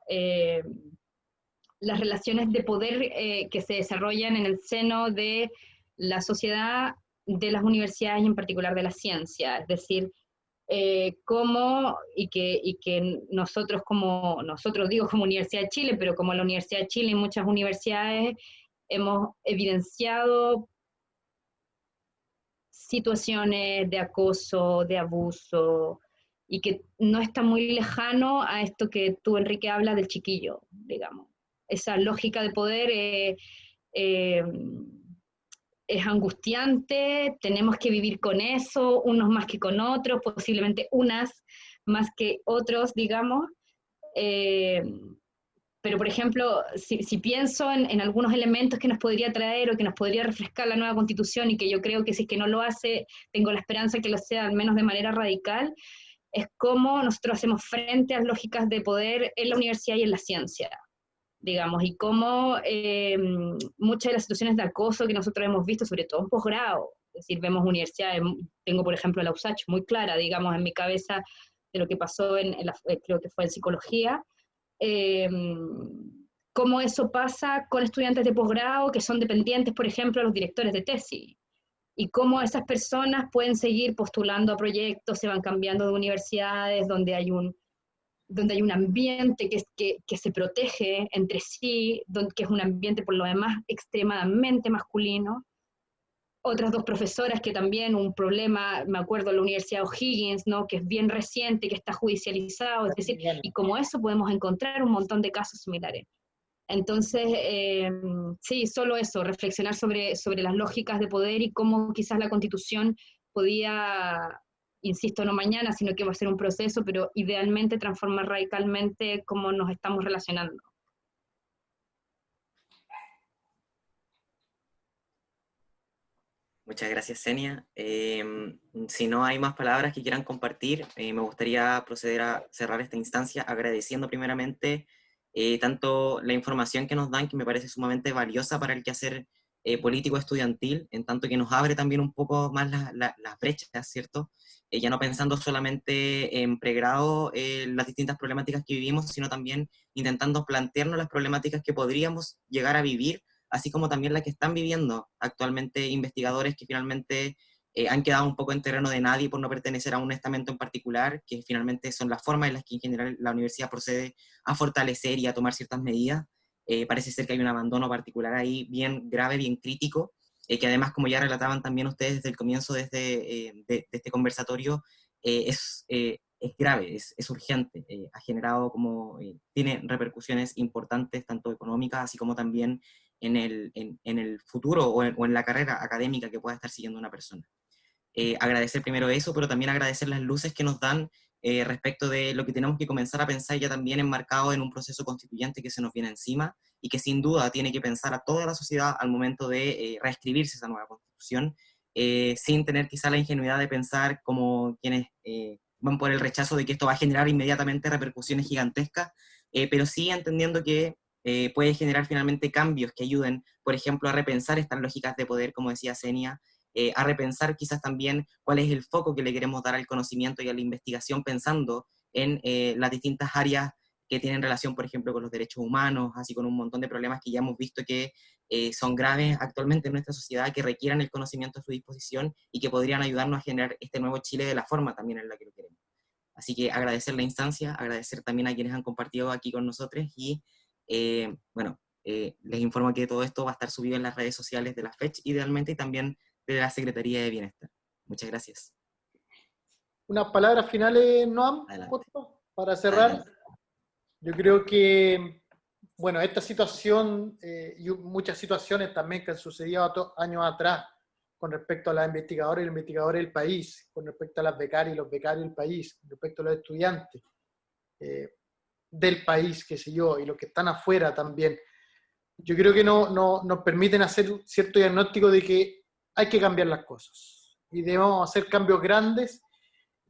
S3: las relaciones de poder que se desarrollan en el seno de la sociedad, de las universidades y en particular de la ciencia, es decir, cómo, y que nosotros digo como Universidad de Chile, pero como la Universidad de Chile y muchas universidades hemos evidenciado situaciones de acoso, de abuso, y que no está muy lejano a esto que tú, Enrique, hablas del chiquillo, digamos. Esa lógica de poder es angustiante, tenemos que vivir con eso, unos más que con otros, posiblemente unas más que otros, digamos. Pero, por ejemplo, si pienso en algunos elementos que nos podría traer o que nos podría refrescar la nueva Constitución, y que yo creo que si es que no lo hace, tengo la esperanza que lo sea al menos de manera radical, es cómo nosotros hacemos frente a las lógicas de poder en la universidad y en la ciencia, digamos, y cómo muchas de las situaciones de acoso que nosotros hemos visto, sobre todo en posgrado, es decir, vemos universidades, tengo por ejemplo la USACH muy clara, digamos, en mi cabeza de lo que pasó creo que fue en psicología, cómo eso pasa con estudiantes de posgrado que son dependientes, por ejemplo, a los directores de tesis, y cómo esas personas pueden seguir postulando a proyectos, se van cambiando de universidades donde hay un ambiente que se protege entre sí, que es un ambiente por lo demás extremadamente masculino, otras dos profesoras que también un problema, me acuerdo, en la Universidad O'Higgins, ¿no? Que es bien reciente, que está judicializado, es decir, y como eso podemos encontrar un montón de casos similares. Entonces, sí, solo eso, reflexionar sobre las lógicas de poder y cómo quizás la Constitución podía, insisto, no mañana, sino que va a ser un proceso, pero idealmente transformar radicalmente cómo nos estamos relacionando.
S1: Muchas gracias, Senia. Si no hay más palabras que quieran compartir, me gustaría proceder a cerrar esta instancia agradeciendo primeramente tanto la información que nos dan, que me parece sumamente valiosa para el quehacer político estudiantil, en tanto que nos abre también un poco más las brechas, ¿cierto? Ya no pensando solamente en pregrado las distintas problemáticas que vivimos, sino también intentando plantearnos las problemáticas que podríamos llegar a vivir, así como también la que están viviendo actualmente investigadores que finalmente han quedado un poco en terreno de nadie por no pertenecer a un estamento en particular, que finalmente son las formas en las que en general la universidad procede a fortalecer y a tomar ciertas medidas. Parece ser que hay un abandono particular ahí bien grave, bien crítico, que además, como ya relataban también ustedes desde el comienzo de este conversatorio, es grave, es urgente, ha generado tiene repercusiones importantes, tanto económicas, así como también en el futuro o en la carrera académica que pueda estar siguiendo una persona. Agradecer primero eso, pero también agradecer las luces que nos dan respecto de lo que tenemos que comenzar a pensar ya también enmarcado en un proceso constituyente que se nos viene encima y que sin duda tiene que pensar a toda la sociedad al momento de reescribirse esa nueva constitución, sin tener quizá la ingenuidad de pensar como quienes van por el rechazo de que esto va a generar inmediatamente repercusiones gigantescas, pero sí entendiendo que puede generar finalmente cambios que ayuden, por ejemplo, a repensar estas lógicas de poder, como decía Senia, a repensar quizás también cuál es el foco que le queremos dar al conocimiento y a la investigación, pensando en las distintas áreas que tienen relación, por ejemplo, con los derechos humanos, así con un montón de problemas que ya hemos visto que son graves actualmente en nuestra sociedad, que requieran el conocimiento a su disposición y que podrían ayudarnos a generar este nuevo Chile de la forma también en la que lo queremos. Así que agradecer la instancia, agradecer también a quienes han compartido aquí con nosotros y, les informo que todo esto va a estar subido en las redes sociales de la FECH, idealmente, y también de la Secretaría de Bienestar. Muchas gracias.
S2: Unas palabras finales, Noam,
S1: Adelante.
S2: para cerrar.
S1: Adelante.
S2: Yo creo que, bueno, esta situación y muchas situaciones también que han sucedido años atrás con respecto a las investigadoras y los investigadores del país, con respecto a las becarias y los becarios del país, con respecto a los estudiantes del país, qué sé yo, y los que están afuera también. Yo creo que nos permiten hacer un cierto diagnóstico de que hay que cambiar las cosas y debemos hacer cambios grandes,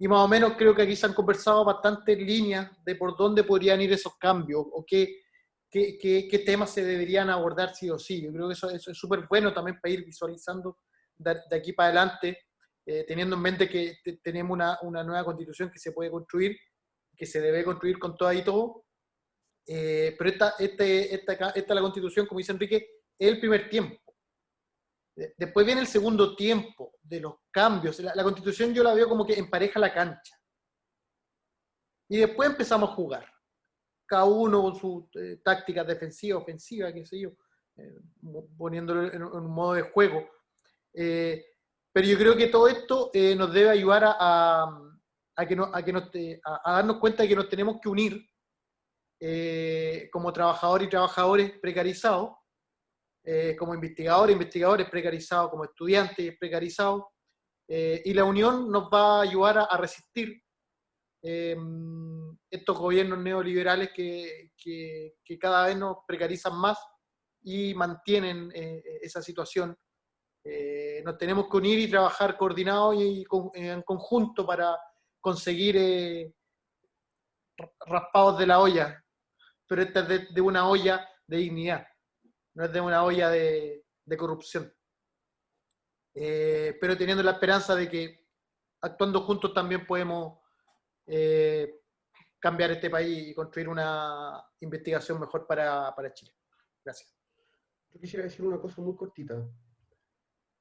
S2: y más o menos creo que aquí se han conversado bastantes líneas de por dónde podrían ir esos cambios o qué temas se deberían abordar sí o sí. Yo creo que eso es súper bueno también para ir visualizando de aquí para adelante, teniendo en mente que tenemos una nueva constitución que se puede construir, que se debe construir con todo y todo. Pero esta es la constitución, como dice Enrique, es el primer tiempo. Después viene el segundo tiempo de los cambios. La constitución yo la veo como que empareja la cancha. Y después empezamos a jugar. Cada uno con sus tácticas defensivas, ofensivas, qué sé yo, poniéndolo en un modo de juego. Pero yo creo que todo esto nos debe ayudar a darnos cuenta de que nos tenemos que unir como trabajadores y trabajadores precarizados, como investigadores precarizados, como estudiantes precarizados, y la unión nos va a ayudar a resistir estos gobiernos neoliberales que cada vez nos precarizan más y mantienen esa situación. Nos tenemos que unir y trabajar coordinados y en conjunto para conseguir raspados de la olla, pero esta es de una olla de dignidad, no es de una olla de corrupción. Pero teniendo la esperanza de que actuando juntos también podemos cambiar este país y construir una investigación mejor para Chile. Gracias.
S4: Yo quisiera decir una cosa muy cortita.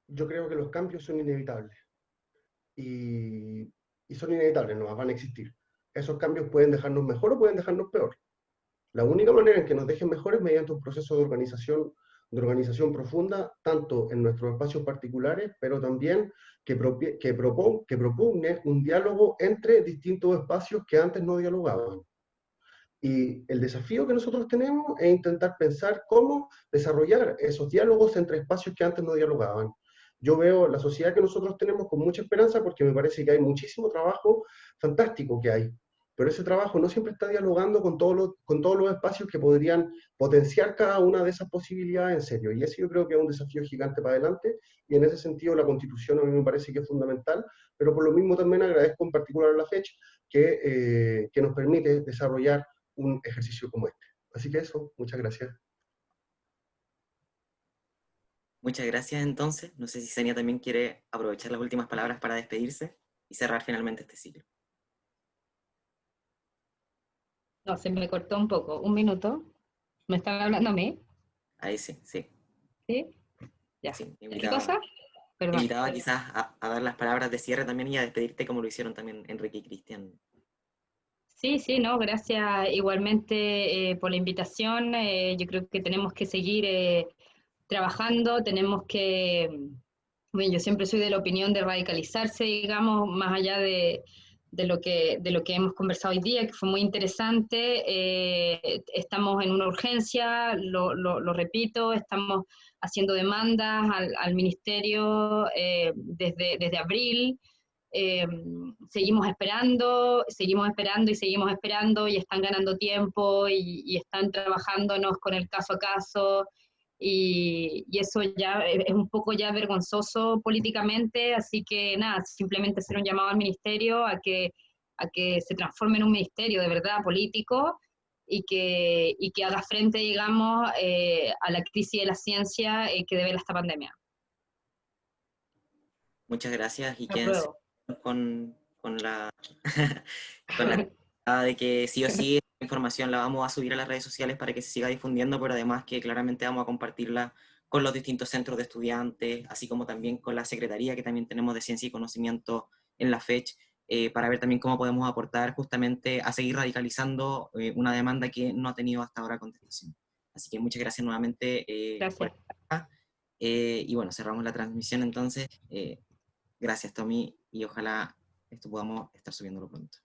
S4: Yo creo que los cambios son inevitables. Y son inevitables, no van a existir. Esos cambios pueden dejarnos mejor o pueden dejarnos peor. La única manera en que nos dejen mejor es mediante un proceso de organización de organización profunda, tanto en nuestros espacios particulares, pero también que propugne un diálogo entre distintos espacios que antes no dialogaban. Y el desafío que nosotros tenemos es intentar pensar cómo desarrollar esos diálogos entre espacios que antes no dialogaban. Yo veo la sociedad que nosotros tenemos con mucha esperanza porque me parece que hay muchísimo trabajo fantástico que hay, pero ese trabajo no siempre está dialogando con todos los espacios que podrían potenciar cada una de esas posibilidades en serio. Y ese yo creo que es un desafío gigante para adelante, y en ese sentido la Constitución a mí me parece que es fundamental, pero por lo mismo también agradezco en particular a la fecha que nos permite desarrollar un ejercicio como este. Así que eso, muchas gracias.
S1: Muchas gracias entonces. No sé si Senia también quiere aprovechar las últimas palabras para despedirse y cerrar finalmente este ciclo.
S3: No, se me cortó un poco. Un minuto. ¿Me están hablando a mí?
S1: Ahí sí, sí.
S3: ¿Sí? Ya.
S1: Sí.
S3: ¿Qué cosa?
S1: Te
S3: Perdón.
S1: invitaba quizás a dar las palabras de cierre también y a despedirte como lo hicieron también Enrique y Cristian.
S3: Sí, sí, no, gracias igualmente por la invitación. Yo creo que tenemos que seguir trabajando, tenemos que, bueno, yo siempre soy de la opinión de radicalizarse, digamos, más allá de lo que hemos conversado hoy día, que fue muy interesante. Estamos en una urgencia, lo repito, estamos haciendo demandas al ministerio desde abril. eh, seguimos esperando y seguimos esperando y están ganando tiempo y están trabajándonos con el caso a caso y eso ya es un poco ya vergonzoso políticamente, así que nada, simplemente hacer un llamado al ministerio a que se transforme en un ministerio de verdad político y que haga frente, digamos, a la crisis de la ciencia que devela esta pandemia.
S1: Muchas gracias y quédense
S3: Apruebo.
S1: con la con la idea de que sí o sí esta información la vamos a subir a las redes sociales para que se siga difundiendo, pero además que claramente vamos a compartirla con los distintos centros de estudiantes, así como también con la secretaría que también tenemos de Ciencia y Conocimiento en la FECH, para ver también cómo podemos aportar justamente a seguir radicalizando una demanda que no ha tenido hasta ahora contestación. Así que muchas gracias nuevamente por
S3: Gracias.
S1: estar acá. Y bueno, cerramos la transmisión entonces. Gracias, Tommy, y ojalá esto podamos estar subiéndolo pronto.